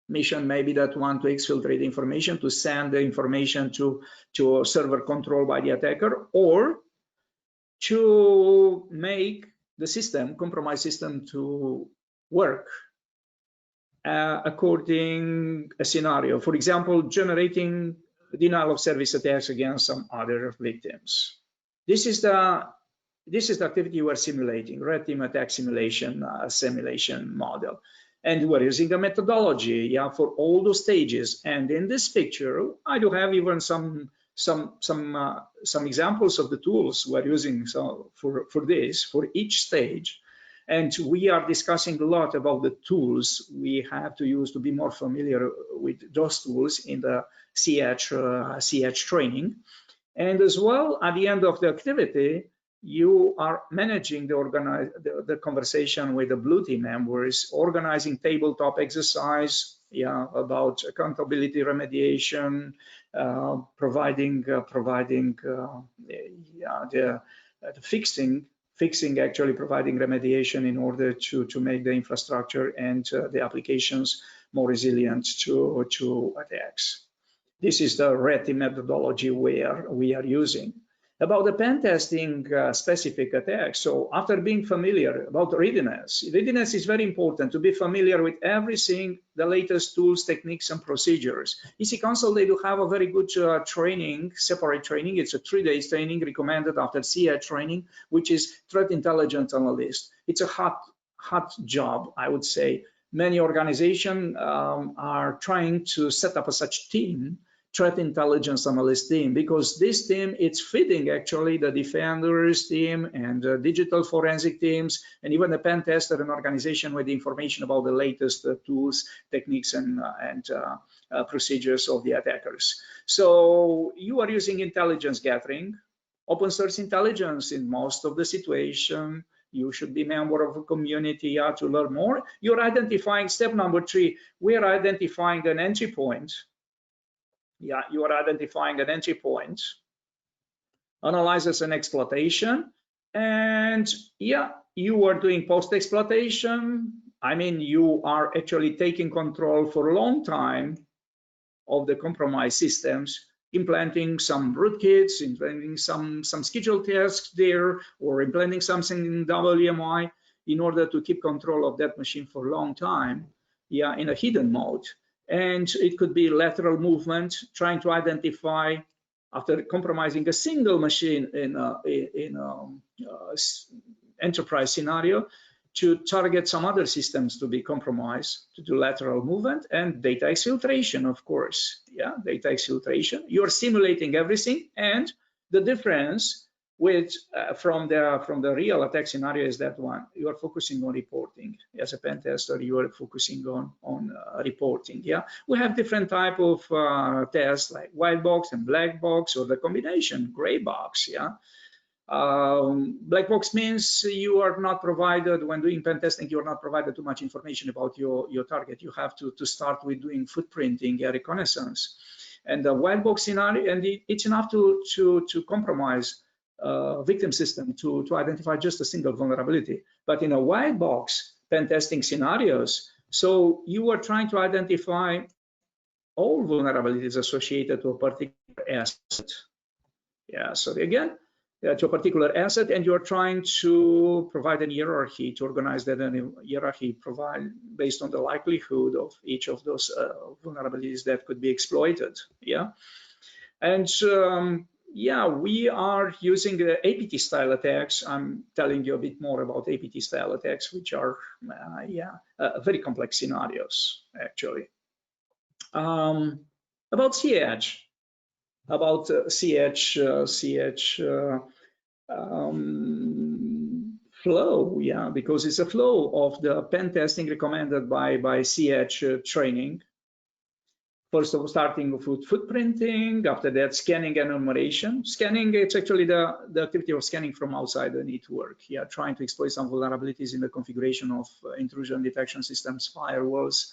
[SPEAKER 2] mission may be that one to exfiltrate information, to send the information to a server controlled by the attacker, or to make the system, compromised system, to work according a scenario. For example, generating denial of service attacks against some other victims. This is the activity we're simulating, red team attack simulation model. And we're using a methodology, for all those stages. And in this picture, I do have even some examples of the tools we're using for each stage. And we are discussing a lot about the tools we have to use to be more familiar with those tools in the CH training. And as well, at the end of the activity, you are managing the conversation with the blue team members, organizing tabletop exercise, about accountability remediation, providing fixing actually providing remediation in order to make the infrastructure and the applications more resilient to attacks. This is the red team methodology where we are using. About the pen testing specific attacks, so after being familiar about readiness is very important, to be familiar with everything, the latest tools, techniques, and procedures. EC Council, they do have a very good training, separate training. It's a 3-day training recommended after CI training, which is threat intelligence analyst. It's a hot job, I would say. Many organizations are trying to set up such team, threat intelligence analyst team, because this team, it's feeding actually the defenders team and digital forensic teams, and even the pen tester, an organization with information about the latest tools, techniques, and procedures of the attackers. So you are using intelligence gathering, open source intelligence in most of the situation. You should be a member of a community to learn more. You're identifying, step number 3, we are identifying an entry point. You are identifying an entry point, analysis and exploitation, and you are doing post-exploitation. I mean, you are actually taking control for a long time of the compromised systems, implanting some rootkits, implanting some scheduled tasks there, or implanting something in WMI in order to keep control of that machine for a long time, in a hidden mode. And it could be lateral movement, trying to identify, after compromising a single machine in enterprise scenario, to target some other systems to be compromised, to do lateral movement, and data exfiltration, of course. Data exfiltration. You're simulating everything, and the difference from the real attack scenario is that one, you are focusing on reporting. As a pen tester, you are focusing on reporting. We have different type of tests, like white box and black box, or the combination gray box. Black box means you are not provided, when doing pen testing, you are not provided too much information about your target. You have to start with doing footprinting, reconnaissance. And the white box scenario, and it's enough to compromise victim system to identify just a single vulnerability. But in a white box pen testing scenarios, so you are trying to identify all vulnerabilities associated to a particular asset. So again, to a particular asset, and you're trying to provide a hierarchy, to organize that hierarchy provide based on the likelihood of each of those vulnerabilities that could be exploited. And we are using the APT style attacks. I'm telling you a bit more about APT style attacks, which are very complex scenarios actually. About CH. about CH flow, yeah, because it's a flow of the pen testing recommended by CH training. First of all, starting with footprinting, after that scanning and enumeration. Scanning, it's actually the activity of scanning from outside the network, yeah, trying to exploit some vulnerabilities in the configuration of intrusion detection systems, firewalls,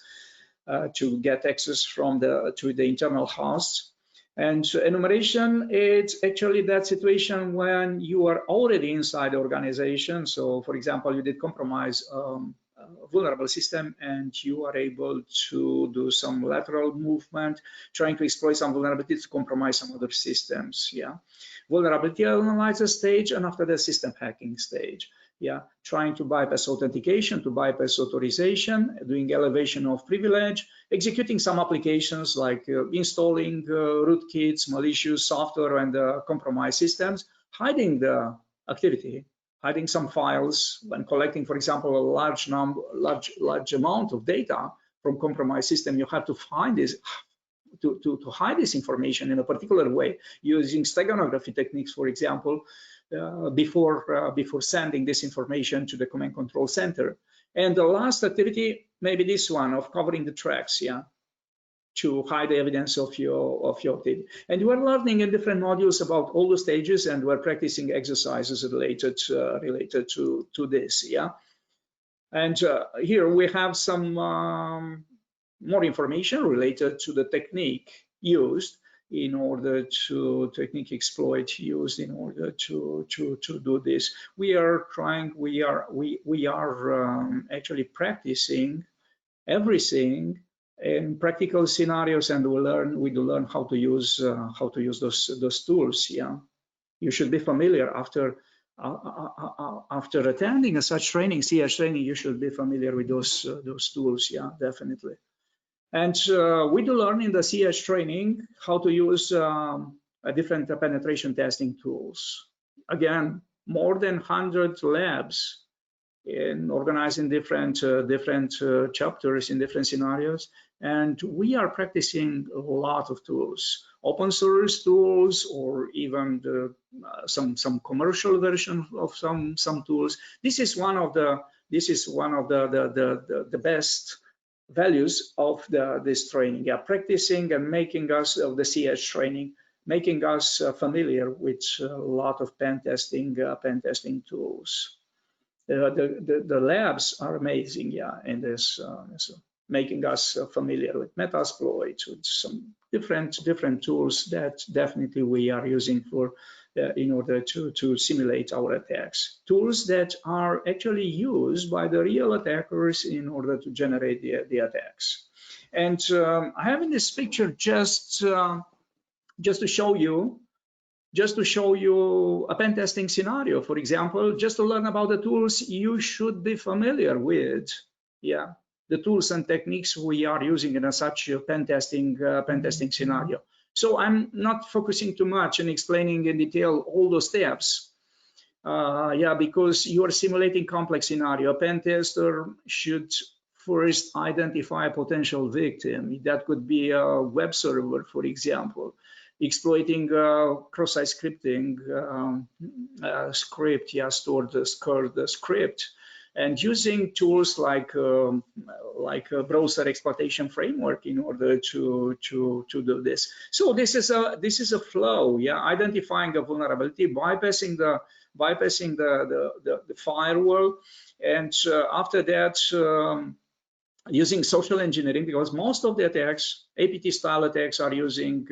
[SPEAKER 2] to get access from to the internal hosts. And enumeration, it's actually that situation when you are already inside the organization. So, for example, you did compromise a vulnerable system and you are able to do some lateral movement, trying to exploit some vulnerabilities to compromise some other systems. Yeah, vulnerability analysis stage, and after the system hacking stage. Yeah, trying to bypass authentication, to bypass authorization, doing elevation of privilege, executing some applications like installing rootkits, malicious software, and compromised systems, hiding the activity, hiding some files when collecting, for example, a large amount of data from compromised system. You have to find this. To hide this information in a particular way using steganography techniques, for example, before sending this information to the command control center. And the last activity, maybe this one of covering the tracks, yeah, to hide the evidence of your activity. And we're learning in different modules about all the stages, and we're practicing exercises related to this, yeah. And here we have some more information related to the technique used in order to exploit used in order to do this. We are actually practicing everything in practical scenarios, and we do learn how to use those tools. Yeah, you should be familiar after attending such training, CH training. You should be familiar with those tools. Yeah, definitely. And we do learn in the CH training how to use different penetration testing tools. Again, more than 100 labs in organizing different chapters in different scenarios. And we are practicing a lot of tools, open source tools, or even some commercial version of some tools. This is one of the best values of this training. Yeah, practicing and making us of the CH training, making us familiar with a lot of pen testing tools. The labs are amazing, yeah, in this, making us familiar with Metasploit, with some different tools that definitely we are using for in order to simulate our attacks. Tools that are actually used by the real attackers in order to generate the attacks. And I have in this picture just to show you a pen testing scenario, for example, just to learn about the tools you should be familiar with. Yeah, the tools and techniques we are using in such a pen testing scenario. So I'm not focusing too much and explaining in detail all those steps. Yeah, because you are simulating complex scenario. A pen tester should first identify a potential victim. That could be a web server, for example, exploiting cross-site scripting script, yeah, stored the script, and using tools like a browser exploitation framework in order to do this. So this is a flow, yeah, identifying a vulnerability, bypassing the firewall, and after that. Using social engineering, because most of the attacks, APT style attacks, are using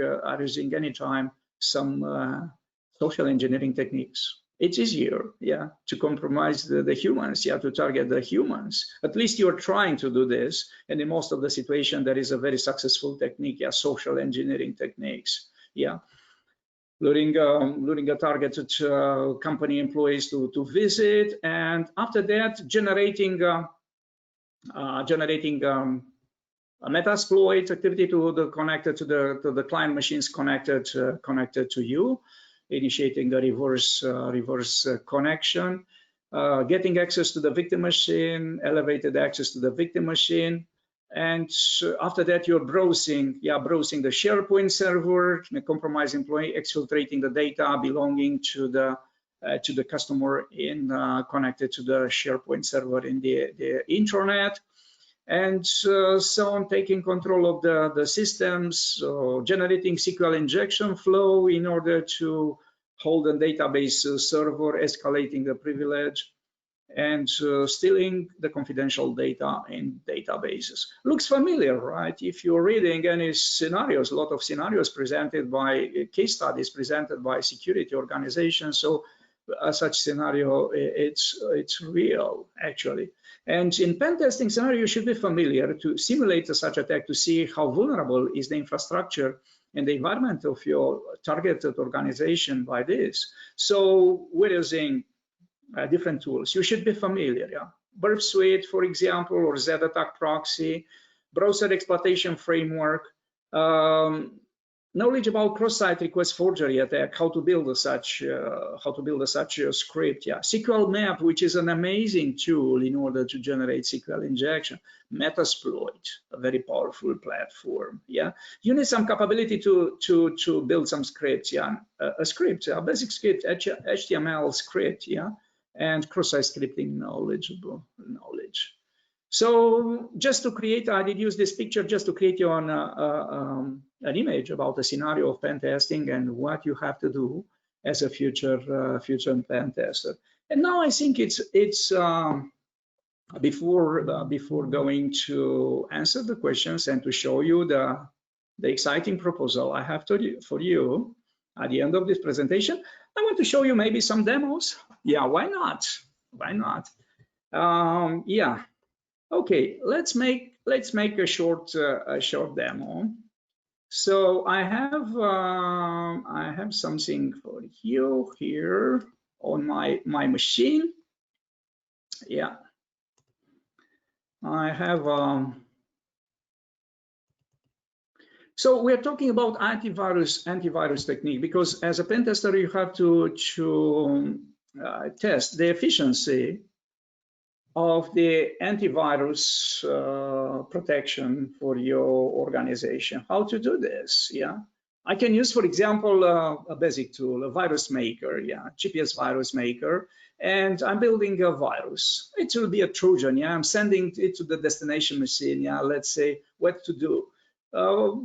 [SPEAKER 2] anytime some social engineering techniques. It's easier, yeah, to compromise the humans, yeah, to target the humans. At least you're trying to do this, and in most of the situation, there is a very successful technique, yeah, social engineering techniques, yeah. Luring a targeted company employees to visit, and after that, generating a Metasploit activity connected to the client machines connected to you, initiating a reverse connection, getting access to the victim machine, elevated access to the victim machine, And after that, you're browsing the SharePoint server, compromised employee, exfiltrating the data belonging to the customer connected to the SharePoint server in the intranet, and so on, taking control of the systems, so generating SQL injection flow in order to hold a database server, escalating the privilege, and stealing the confidential data in databases. Looks familiar, right? If you're reading any scenarios, a lot of scenarios presented by case studies presented by security organizations, so such scenario, it's real, actually. And in pen testing scenario, you should be familiar to simulate such attack to see how vulnerable is the infrastructure and the environment of your targeted organization by this. So we're using different tools. You should be familiar, yeah. Burp Suite, for example, or XEDUCO proxy, browser exploitation framework, knowledge about cross-site request forgery attack, how to build such a script, yeah. SQL Map, which is an amazing tool in order to generate SQL injection. Metasploit, a very powerful platform, yeah. You need some capability to build some scripts, yeah. A script, a basic script, HTML script, yeah, and cross-site scripting knowledge. So just to create, I did use this picture just to create you an image about the scenario of pen testing and what you have to do as a future pen tester. And now I think it's before going to answer the questions and to show you the exciting proposal I have for you at the end of this presentation, I want to show you maybe some demos. Yeah, why not? Why not? Yeah. Okay, let's make a short demo. So I have something for you here on my machine. Yeah, I have. So we're talking about antivirus technique, because as a pen tester you have to test the efficiency of the antivirus protection for your organization. How to do this? Yeah, I can use, for example, a basic tool, a virus maker. Yeah, GPS virus maker, and I'm building a virus. It will be a Trojan. Yeah, I'm sending it to the destination machine. Yeah, let's say what to do.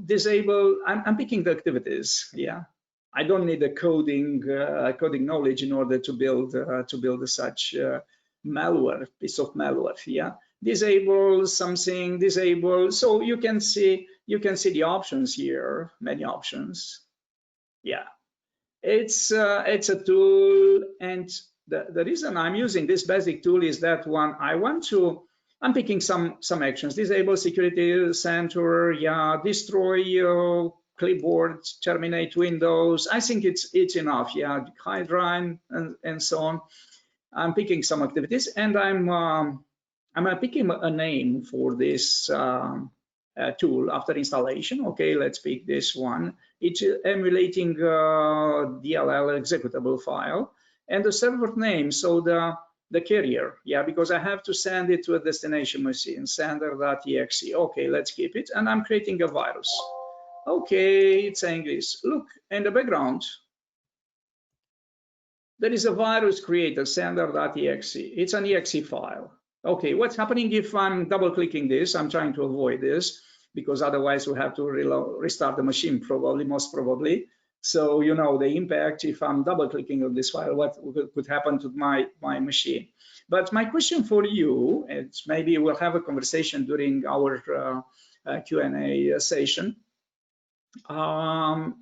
[SPEAKER 2] Disable. I'm picking the activities. Yeah, I don't need the coding knowledge in order to build such malware, piece of malware. Yeah, disable something, disable. So you can see the options here, many options. Yeah, it's a tool, and the reason I'm using this basic tool is that I'm picking some actions. Disable security center. Yeah, destroy clipboard, terminate Windows. I think it's enough. Yeah, hide run and so on. I'm picking some activities, and I'm picking a name for this tool after installation. Okay, let's pick this one. It's emulating DLL executable file, and the server name, so the carrier, yeah, because I have to send it to a destination machine, sender.exe. Okay, let's keep it, and I'm creating a virus. Okay, it's saying this. Look in the background. There is a virus creator, sender.exe. It's an exe file. Okay, what's happening if I'm double-clicking this? I'm trying to avoid this, because otherwise we'll have to restart the machine, most probably. So you know the impact if I'm double-clicking on this file, what could happen to my machine. But my question for you, and maybe we'll have a conversation during our Q&A session. How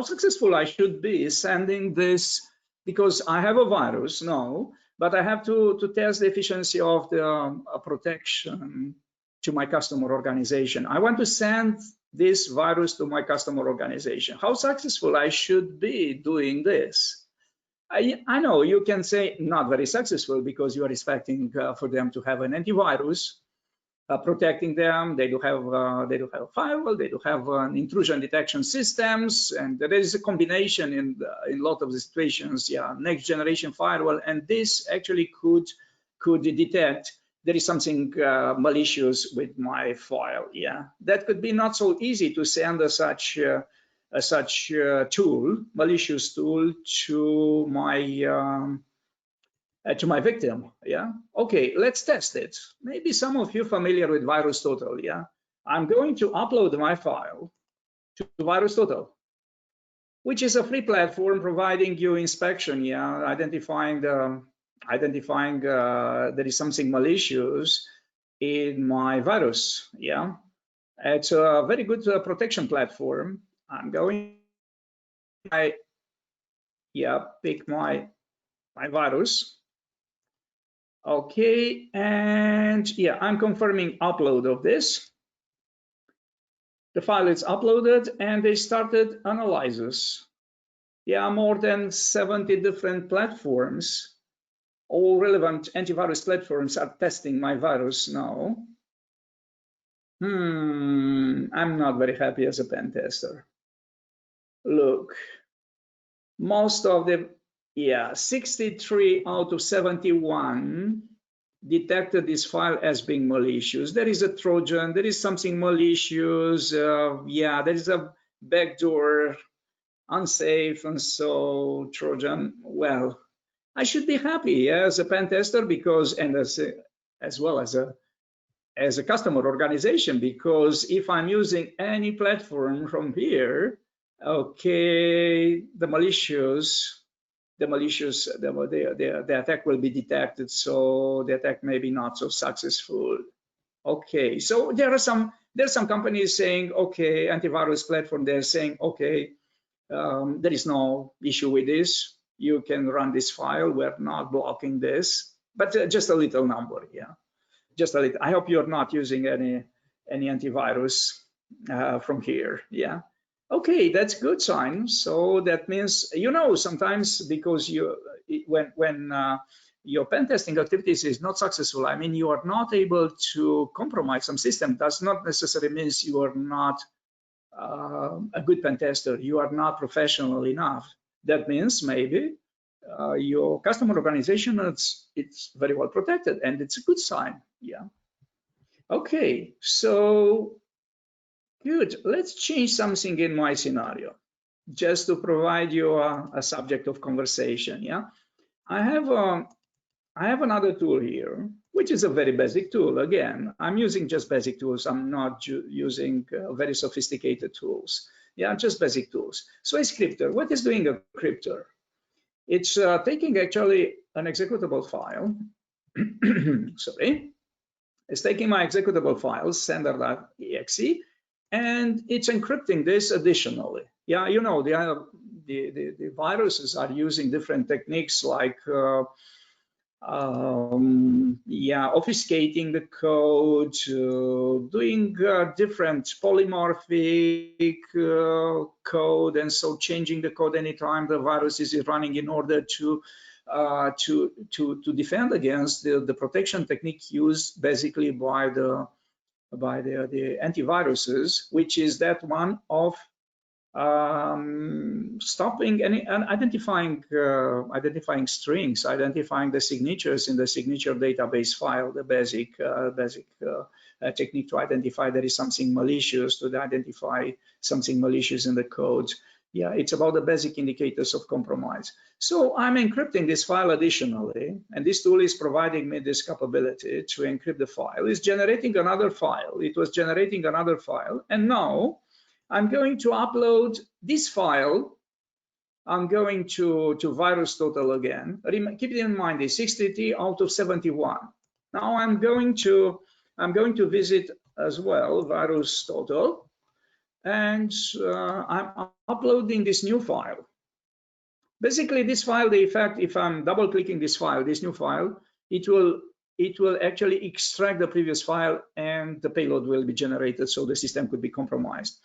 [SPEAKER 2] successful I should be sending this, because I have a virus, no, but I have to test the efficiency of the protection to my customer organization. I want to send this virus to my customer organization. How successful I should be doing this? I know you can say not very successful, because you are expecting for them to have an antivirus protecting them. They do have a firewall, they do have an intrusion detection systems, and there is a combination in a lot of the situations. Yeah, next generation firewall, and this actually could detect there is something malicious with my file. Yeah, that could be not so easy to send a such tool, malicious tool, to my victim. Yeah. Okay, let's test it. Maybe some of you familiar with VirusTotal. Yeah. I'm going to upload my file to VirusTotal, which is a free platform providing you inspection. Yeah, identifying there is something malicious in my virus. Yeah, it's a very good protection platform. I'm going to pick my virus. Okay, and yeah, I'm confirming upload of this. The file is uploaded and they started analysis. Yeah, more than 70 different platforms, all relevant antivirus platforms are testing my virus now. I'm not very happy as a pen tester. Look, most of them, 63 out of 71 detected this file as being malicious. There is a Trojan, there is something malicious, there is a backdoor, unsafe, and so Trojan. Well, I should be happy as a pen tester because, and as well as a customer organization, because if I'm using any platform from here, okay, the attack will be detected, so the attack may be not so successful. Okay, so there's some companies saying, okay, antivirus platform, they're saying, okay, there is no issue with this. You can run this file. We're not blocking this, but just a little number, just a little. I hope you're not using any antivirus from here, Okay, that's good sign. So that means, sometimes because when your pen testing activities is not successful, I mean, you are not able to compromise some system, does not necessarily means you are not a good pen tester. You are not professional enough. That means maybe your customer organization, it's very well protected, and it's a good sign. Okay, so good. Let's change something in my scenario, just to provide you a subject of conversation. I have another tool here, which is a very basic tool. Again, I'm using just basic tools. I'm not using very sophisticated tools. Just basic tools. So a scripter, what is doing a scripter? It's taking actually an executable file. Sorry. It's taking my executable file, sender.exe, and it's encrypting this additionally. The viruses are using different techniques like obfuscating the code, doing different polymorphic code, and so changing the code anytime the virus is running in order to defend against the protection technique used basically by the antiviruses, which is that one of stopping and identifying strings, identifying the signatures in the signature database file, the basic technique to identify there is something malicious, to identify something malicious in the code. It's about the basic indicators of compromise. So I'm encrypting this file additionally, and this tool is providing me this capability to encrypt the file. It's generating another file. It was generating another file, and now I'm going to upload this file. I'm going to VirusTotal again. Keep it in mind, it's 63 out of 71. Now I'm going to visit as well VirusTotal, and I'm uploading this new file. Basically, this file, the effect, if I'm double-clicking this file, this new file, it will actually extract the previous file, and the payload will be generated, so the system could be compromised.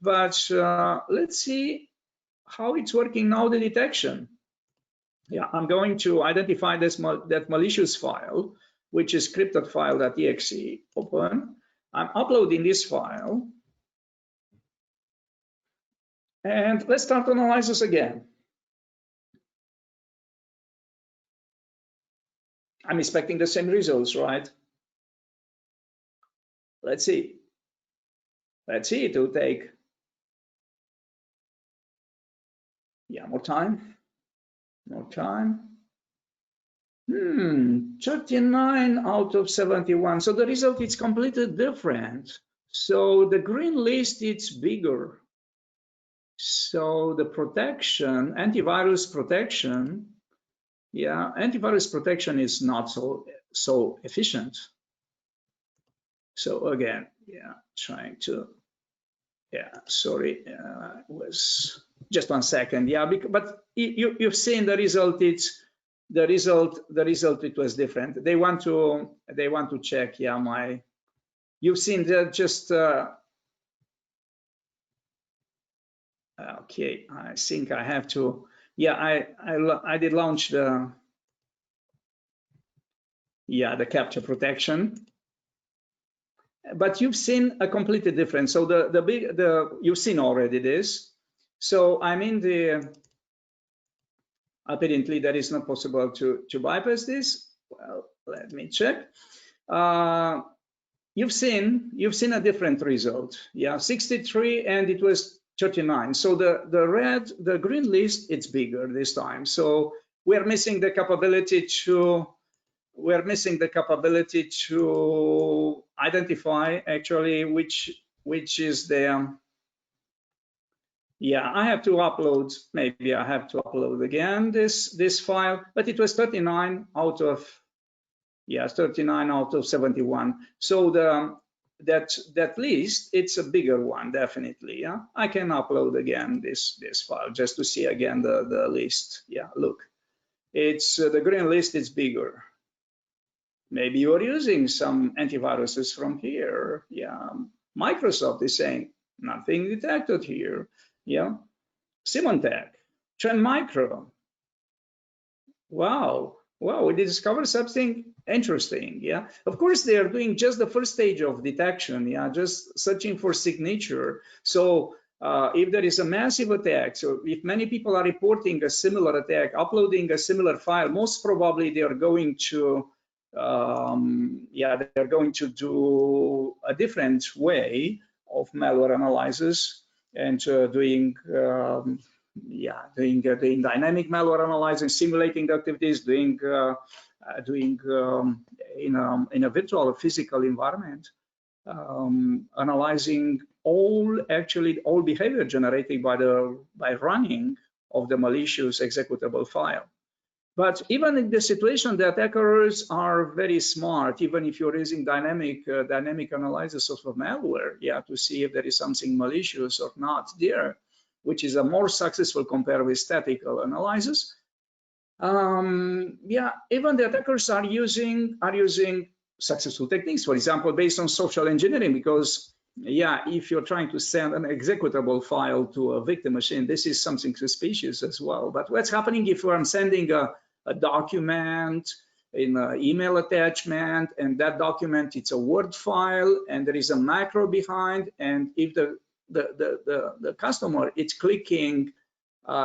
[SPEAKER 2] But let's see how it's working now, the detection. I'm going to identify that malicious file, which is scripted file.exe. Open. I'm uploading this file. And let's start analysis again. I'm expecting the same results, right? let's see. Let's see, it will take, yeah, more time. 39 out of 71. So the result is completely different. So the green list, it's bigger. So the protection, antivirus protection, yeah, antivirus protection is not so efficient. So again, yeah, trying to, yeah, sorry, was just 1 second, yeah, but you've seen the result. It's the result. It was different. They want to check, yeah, you've seen that just. Okay, I think I have to. Yeah, I did launch the capture protection, but you've seen a completely different. So you've seen already this. So I'm in the. Apparently, that is not possible to bypass this. Well, let me check. You've seen a different result. Yeah, 63 and it was 39. So the green list, it's bigger this time. So we're missing the capability to identify actually which is the. Yeah, I have to upload. Maybe I have to upload again this file, but it was 39 out of 71. So that list, it's a bigger one, definitely. Yeah, I can upload again this file just to see again the list. Yeah, look, it's the green list is bigger. Maybe you're using some antiviruses from here. Yeah, Microsoft is saying nothing detected here. Yeah, Symantec, Trend Micro. Wow, we discovered something interesting. Yeah, of course they are doing just the first stage of detection. Yeah, just searching for signature. So if there is a massive attack, so if many people are reporting a similar attack, uploading a similar file, most probably they are going to they're going to do a different way of malware analysis and doing dynamic malware analyzing, simulating activities, doing in a virtual or physical environment, analyzing all behavior generated by running of the malicious executable file. But even in the situation, the attackers are very smart, even if you're using dynamic analysis of a malware, to see if there is something malicious or not there, which is a more successful compared with statistical analysis. Even the attackers are using successful techniques, for example, based on social engineering, because if you're trying to send an executable file to a victim machine, this is something suspicious as well. But what's happening if I'm sending a document in an email attachment, and that document, it's a Word file, and there is a macro behind, and if the customer is clicking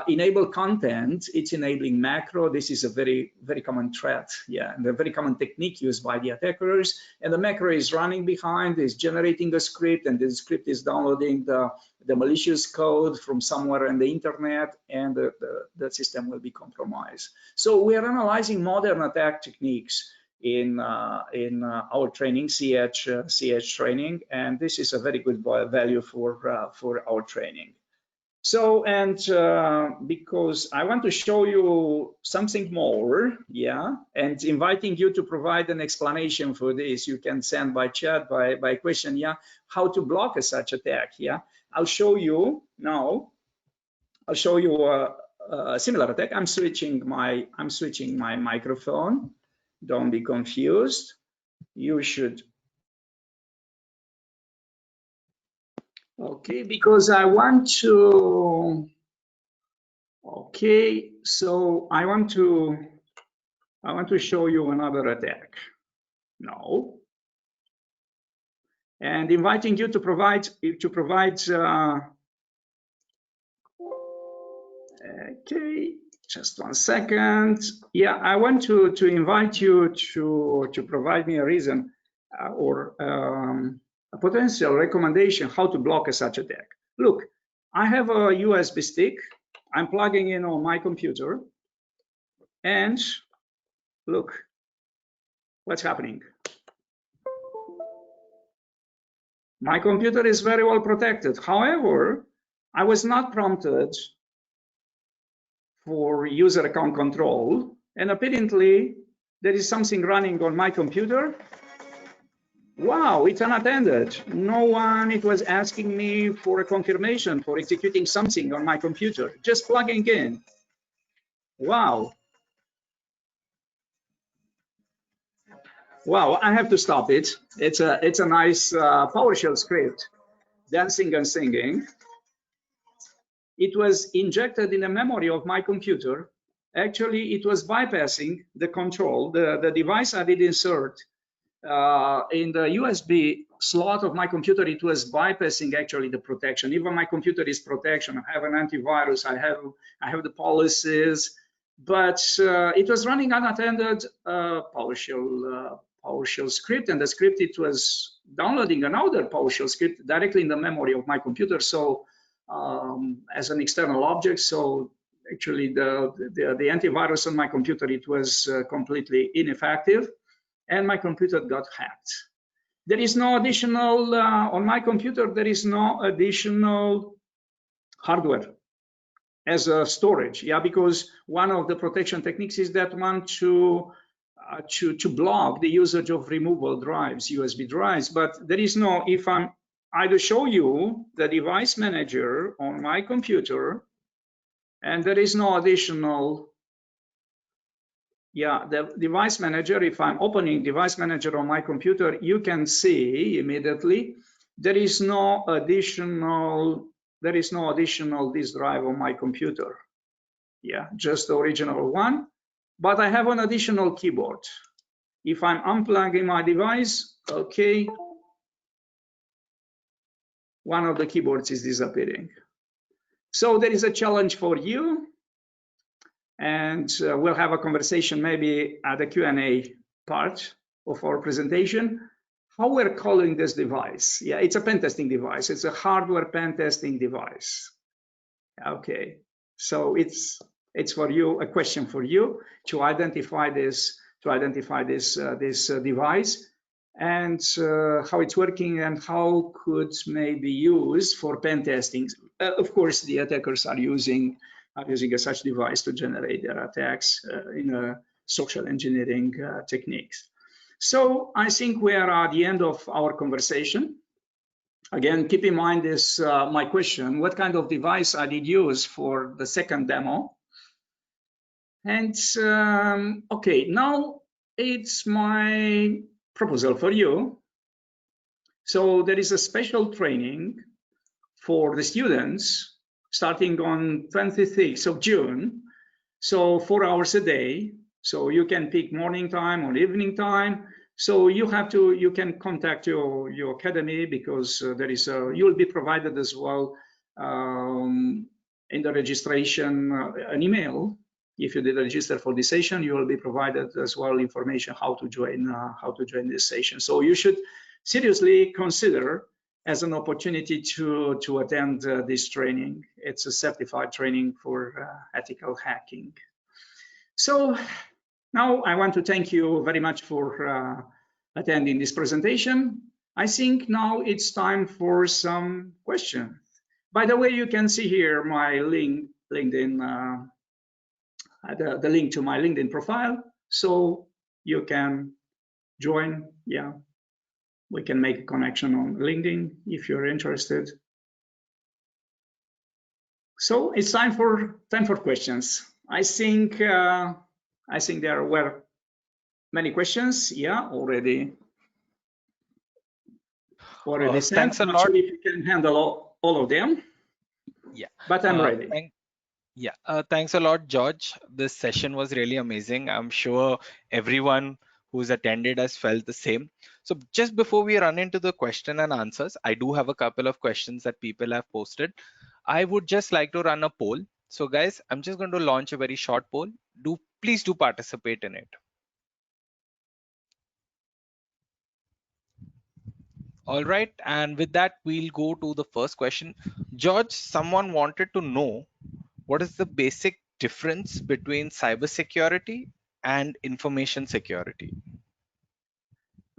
[SPEAKER 2] enable content, it's enabling macro. This is a very, very common threat, and a very common technique used by the attackers. And the macro is running behind, is generating a script, and the script is downloading the malicious code from somewhere on the internet, and the system will be compromised. So we are analyzing modern attack techniques in our training, CH training, and this is a very good value for our training. So, and because I want to show you something more, and inviting you to provide an explanation for this, you can send by chat, by question, how to block such attack, I'll show you now. I'll show you a similar attack. I'm switching my microphone. Don't be confused. You should. Okay, because I want to. Okay, so I want to show you another attack now, and inviting you to provide. Okay, just 1 second. I want to invite you to provide me a reason or a potential recommendation how to block a such attack. Look, I have a USB stick. I'm plugging in on my computer, and look what's happening. My computer is very well protected. However, I was not prompted for user account control, and apparently there is something running on my computer. Wow, it's unattended. No one, it was asking me for a confirmation for executing something on my computer, just plugging in. Wow. Wow, I have to stop it. It's a nice PowerShell script, dancing and singing. It was injected in the memory of my computer. Actually, it was bypassing the control. The device I did insert in the USB slot of my computer, it was bypassing actually the protection. Even my computer is protection. I have an antivirus. I have the policies, but it was running unattended PowerShell script, and the script, it was downloading another PowerShell script directly in the memory of my computer. So as an external object. So actually the antivirus on my computer, it was completely ineffective, and my computer got hacked. There is no additional, on my computer, there is no additional hardware as a storage. Yeah, because one of the protection techniques is that one to block the usage of removable drives, USB drives. But there is no, if I will show you the device manager on my computer, and there is no additional, yeah, the device manager, if I'm opening device manager on my computer, you can see immediately there is no additional disk drive on my computer. Yeah, just the original one, but I have an additional keyboard. If I'm unplugging my device, okay, one of the keyboards is disappearing. So there is a challenge for you, and we'll have a conversation maybe at the Q&A part of our presentation. How we're calling this device? Yeah, it's a pen testing device. It's a hardware pen testing device. Okay, so it's for you, a question for you to identify this device, and how it's working, and how could maybe used for pen testing. Of course, the attackers are using such device to generate their attacks in social engineering techniques. So I think we are at the end of our conversation. Again, keep in mind this, my question, what kind of device I did use for the second demo? And okay, now it's my proposal for you. So there is a special training for the students starting on 26th of June. So 4 hours a day. So you can pick morning time or evening time. So you can contact your academy, because you'll be provided as well in the registration an email. If you did register for this session, you will be provided as well information how to join this session. So you should seriously consider as an opportunity to attend this training. It's a certified training for ethical hacking. So now I want to thank you very much for attending this presentation. I think now it's time for some questions. By the way, you can see here my LinkedIn, the link to my LinkedIn profile, so you can join. Yeah, we can make a connection on LinkedIn if you're interested. So it's time for questions. I think there were many questions. Yeah, already sent.
[SPEAKER 1] Thanks a
[SPEAKER 2] I'm not
[SPEAKER 1] lot.
[SPEAKER 2] sure if you can handle all of them.
[SPEAKER 1] Yeah,
[SPEAKER 2] but I'm ready.
[SPEAKER 1] Thanks a lot, George. This session was really amazing. I'm sure everyone who's attended has felt the same. So just before we run into the question and answers, I do have a couple of questions that people have posted. I would just like to run a poll. So guys, I'm just going to launch a very short poll. Please do participate in it. All right, and with that, we'll go to the first question. George, someone wanted to know what is the basic difference between cybersecurity and information security?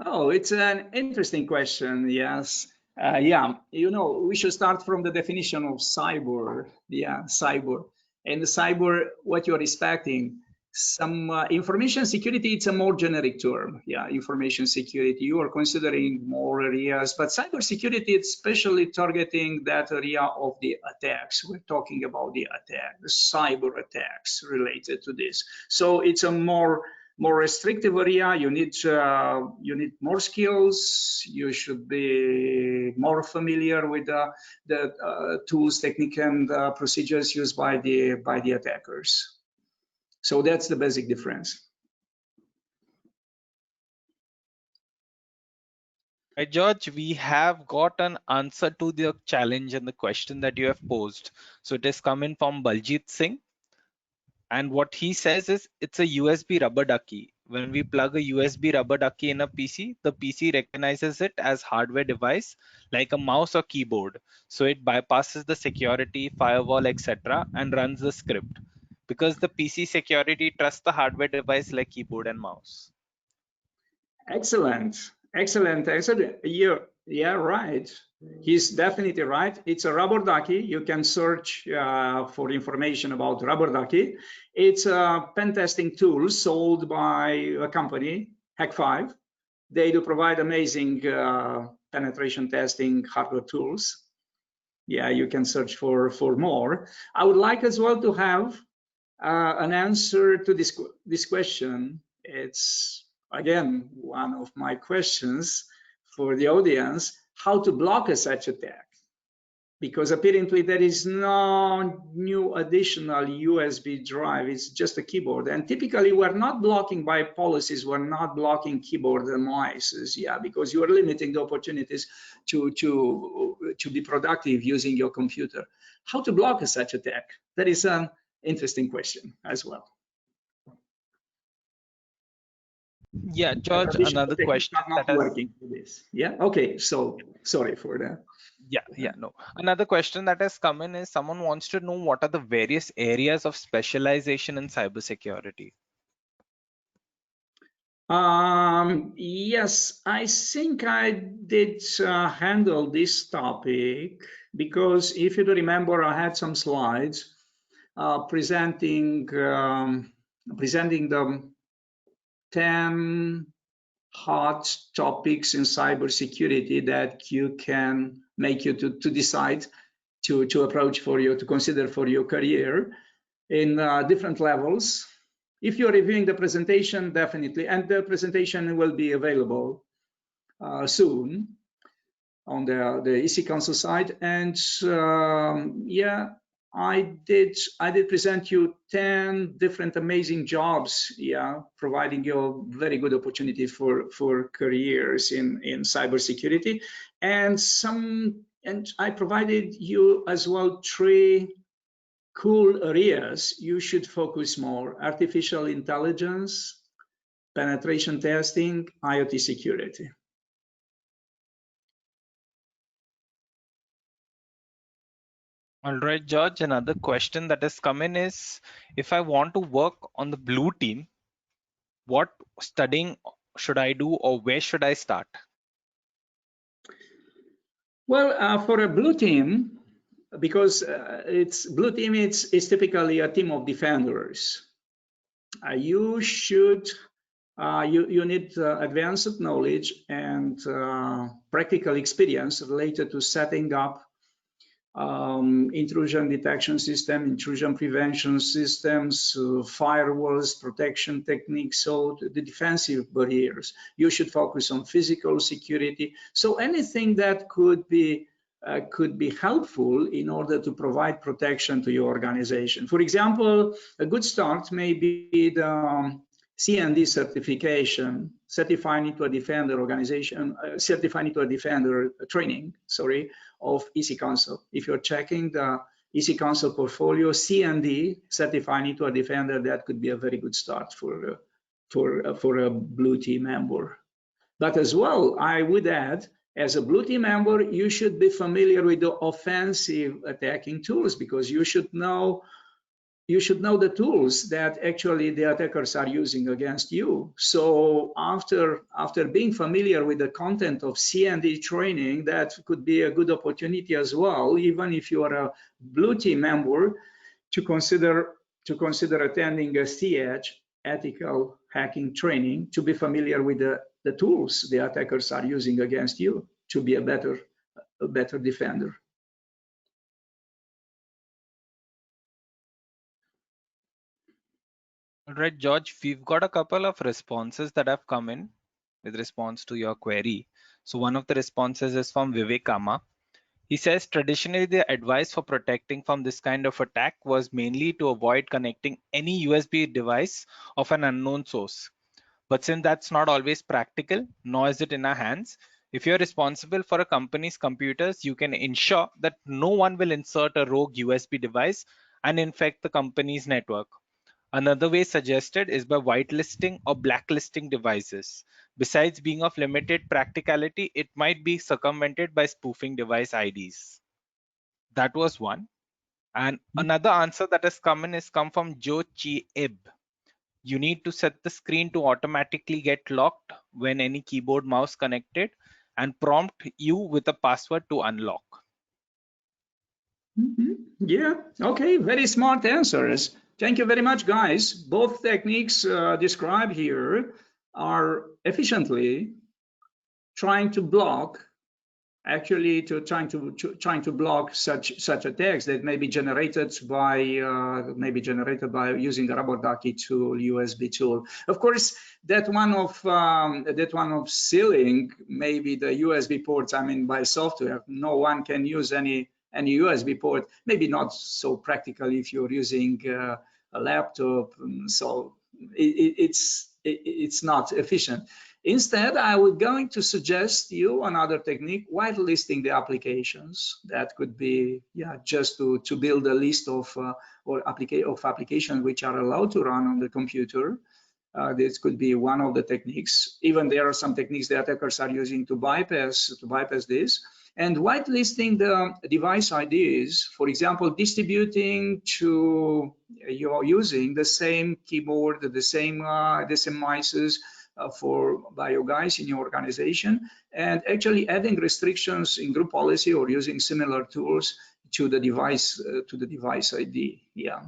[SPEAKER 2] Oh, it's an interesting question. Yes. Yeah, we should start from the definition of cyber. Yeah, cyber. And the cyber, what you're expecting, some information security, it's a more generic term. Yeah, information security. You are considering more areas, but cyber security, it's especially targeting that area of the attacks. We're talking about the attack, the cyber attacks related to this. So it's a more restrictive area. You need more skills. You should be more familiar with the tools, technique, and procedures used by the attackers. So that's the basic difference.
[SPEAKER 1] Right, George, we have got an answer to the challenge and the question that you have posed. So it is coming from Baljit Singh. And what he says is it's a USB rubber ducky. When we plug a USB rubber ducky in a PC, the PC recognizes it as hardware device like a mouse or keyboard. So it bypasses the security, firewall, etc. and runs the script because the PC security trusts the hardware device like keyboard and mouse.
[SPEAKER 2] Excellent, excellent. Yeah, right. He's definitely right. It's a rubber ducky. You can search for information about rubber ducky. It's a pen testing tool sold by a company, Hack5. They do provide amazing penetration testing hardware tools. Yeah, you can search for more. I would like as well to have an answer to this question. It's again one of my questions for the audience: how to block a such attack? Because apparently there is no new additional USB drive. It's just a keyboard, and typically we're not blocking by policies. We're not blocking keyboard and mice. Yeah, because you are limiting the opportunities to be productive using your computer. How to block a such attack? That is an interesting question as well.
[SPEAKER 1] Yeah, George,
[SPEAKER 2] Traditional
[SPEAKER 1] another
[SPEAKER 2] techniques
[SPEAKER 1] question
[SPEAKER 2] are not
[SPEAKER 1] that has
[SPEAKER 2] working for this. Yeah. Okay. So sorry for that.
[SPEAKER 1] no. Another question that has come in is someone wants to know what are the various areas of specialization in cybersecurity.
[SPEAKER 2] Yes, I think I did handle this topic because if you remember, I had some slides presenting the 10 hot topics in cybersecurity that you can make you to decide to approach for you, to consider for your career in different levels. If you're reviewing the presentation, definitely, and the presentation will be available soon on the EC Council side. And yeah, I did present you 10 different amazing jobs, yeah, providing you a very good opportunity for careers in cybersecurity, and I provided you as well 3 cool areas you should focus more: artificial intelligence, penetration testing, IoT security.
[SPEAKER 1] All right, George, another question that has come in is if I want to work on the blue team, what studying should I do or where should I start?
[SPEAKER 2] Well, for a blue team, because it's blue team, it's typically a team of defenders. You should you need advanced knowledge and practical experience related to setting up intrusion detection system, intrusion prevention systems, firewalls, protection techniques, so the defensive barriers. You should focus on physical security. So anything that could be helpful in order to provide protection to your organization. For example, a good start may be the CND certification, certifying into a defender organization, certifying into a defender training, sorry, of EC Council. If you're checking the EC Council portfolio, CND, certifying into a defender, that could be a very good start for a blue team member. But as well, I would add As a blue team member, you should be familiar with the offensive attacking tools, because you should know the tools that actually the attackers are using against you. So after being familiar with the content of C&D training, that could be a good opportunity as well, even if you are a blue team member, to consider attending a CH, ethical hacking training, to be familiar with the tools the attackers are using against you to be a better defender.
[SPEAKER 1] All right, George, we've got a couple of responses that have come in with response to your query. So one of the responses is from Vivek Kama. He says traditionally the advice for protecting from this kind of attack was mainly to avoid connecting any USB device of an unknown source. But since that's not always practical, nor is it in our hands, if you're responsible for a company's computers, you can ensure that no one will insert a rogue USB device and infect the company's network. Another way suggested is by whitelisting or blacklisting devices. Besides being of limited practicality, it might be circumvented by spoofing device IDs. That was one. And another answer that has come in is come from Joe Chi Ib. You need to set the screen to automatically get locked when any keyboard mouse connected and prompt you with a password to unlock.
[SPEAKER 2] Yeah, okay, very smart answers. Thank you very much, guys. Both techniques described here are efficiently trying to block, actually trying to block such attacks that may be generated by using a rubber ducky tool, USB tool. Of course, that one of sealing maybe the USB ports, I mean, by software, no one can use any USB port. Maybe not so practical if you're using a laptop, so it's not efficient. Instead, I would going to suggest you another technique, whitelisting the applications. That could be, yeah, just to build a list of applications which are allowed to run on the computer. This could be one of the techniques. Even there are some techniques the attackers are using to bypass this. And whitelisting the device IDs, for example, distributing to you're using the same keyboard, the same mices by your guys in your organization, and actually adding restrictions in group policy or using similar tools to the device ID. Yeah,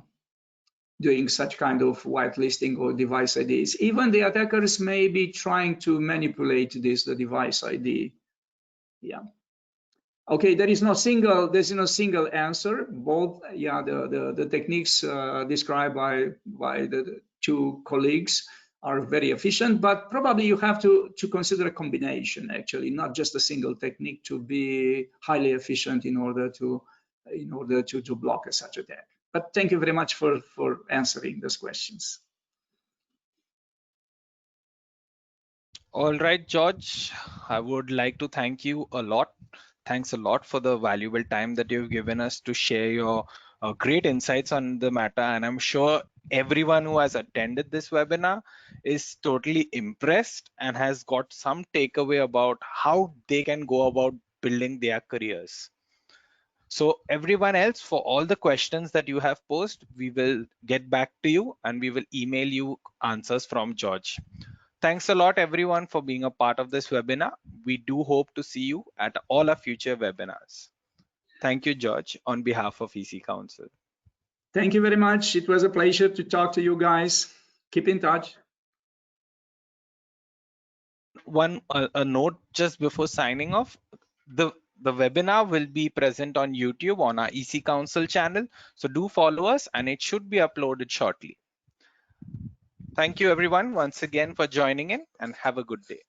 [SPEAKER 2] doing such kind of whitelisting or device IDs. Even the attackers may be trying to manipulate the device ID. Yeah. Okay, there's no single answer. Both, yeah, the techniques described by the two colleagues are very efficient, but probably you have to consider a combination, actually, not just a single technique to be highly efficient in order to block such attack. But thank you very much for answering those questions.
[SPEAKER 1] All right, George, I would like to thank you a lot. Thanks a lot for the valuable time that you've given us to share your great insights on the matter. And I'm sure everyone who has attended this webinar is totally impressed and has got some takeaway about how they can go about building their careers. So everyone else, for all the questions that you have posed, we will get back to you and we will email you answers from George. Thanks a lot, everyone, for being a part of this webinar. We do hope to see you at all our future webinars. Thank you, George, on behalf of EC Council.
[SPEAKER 2] Thank you very much. It was a pleasure to talk to you guys. Keep in touch.
[SPEAKER 1] A note just before signing off. The webinar will be present on YouTube on our EC Council channel. So do follow us and it should be uploaded shortly. Thank you, everyone, once again for joining in, and have a good day.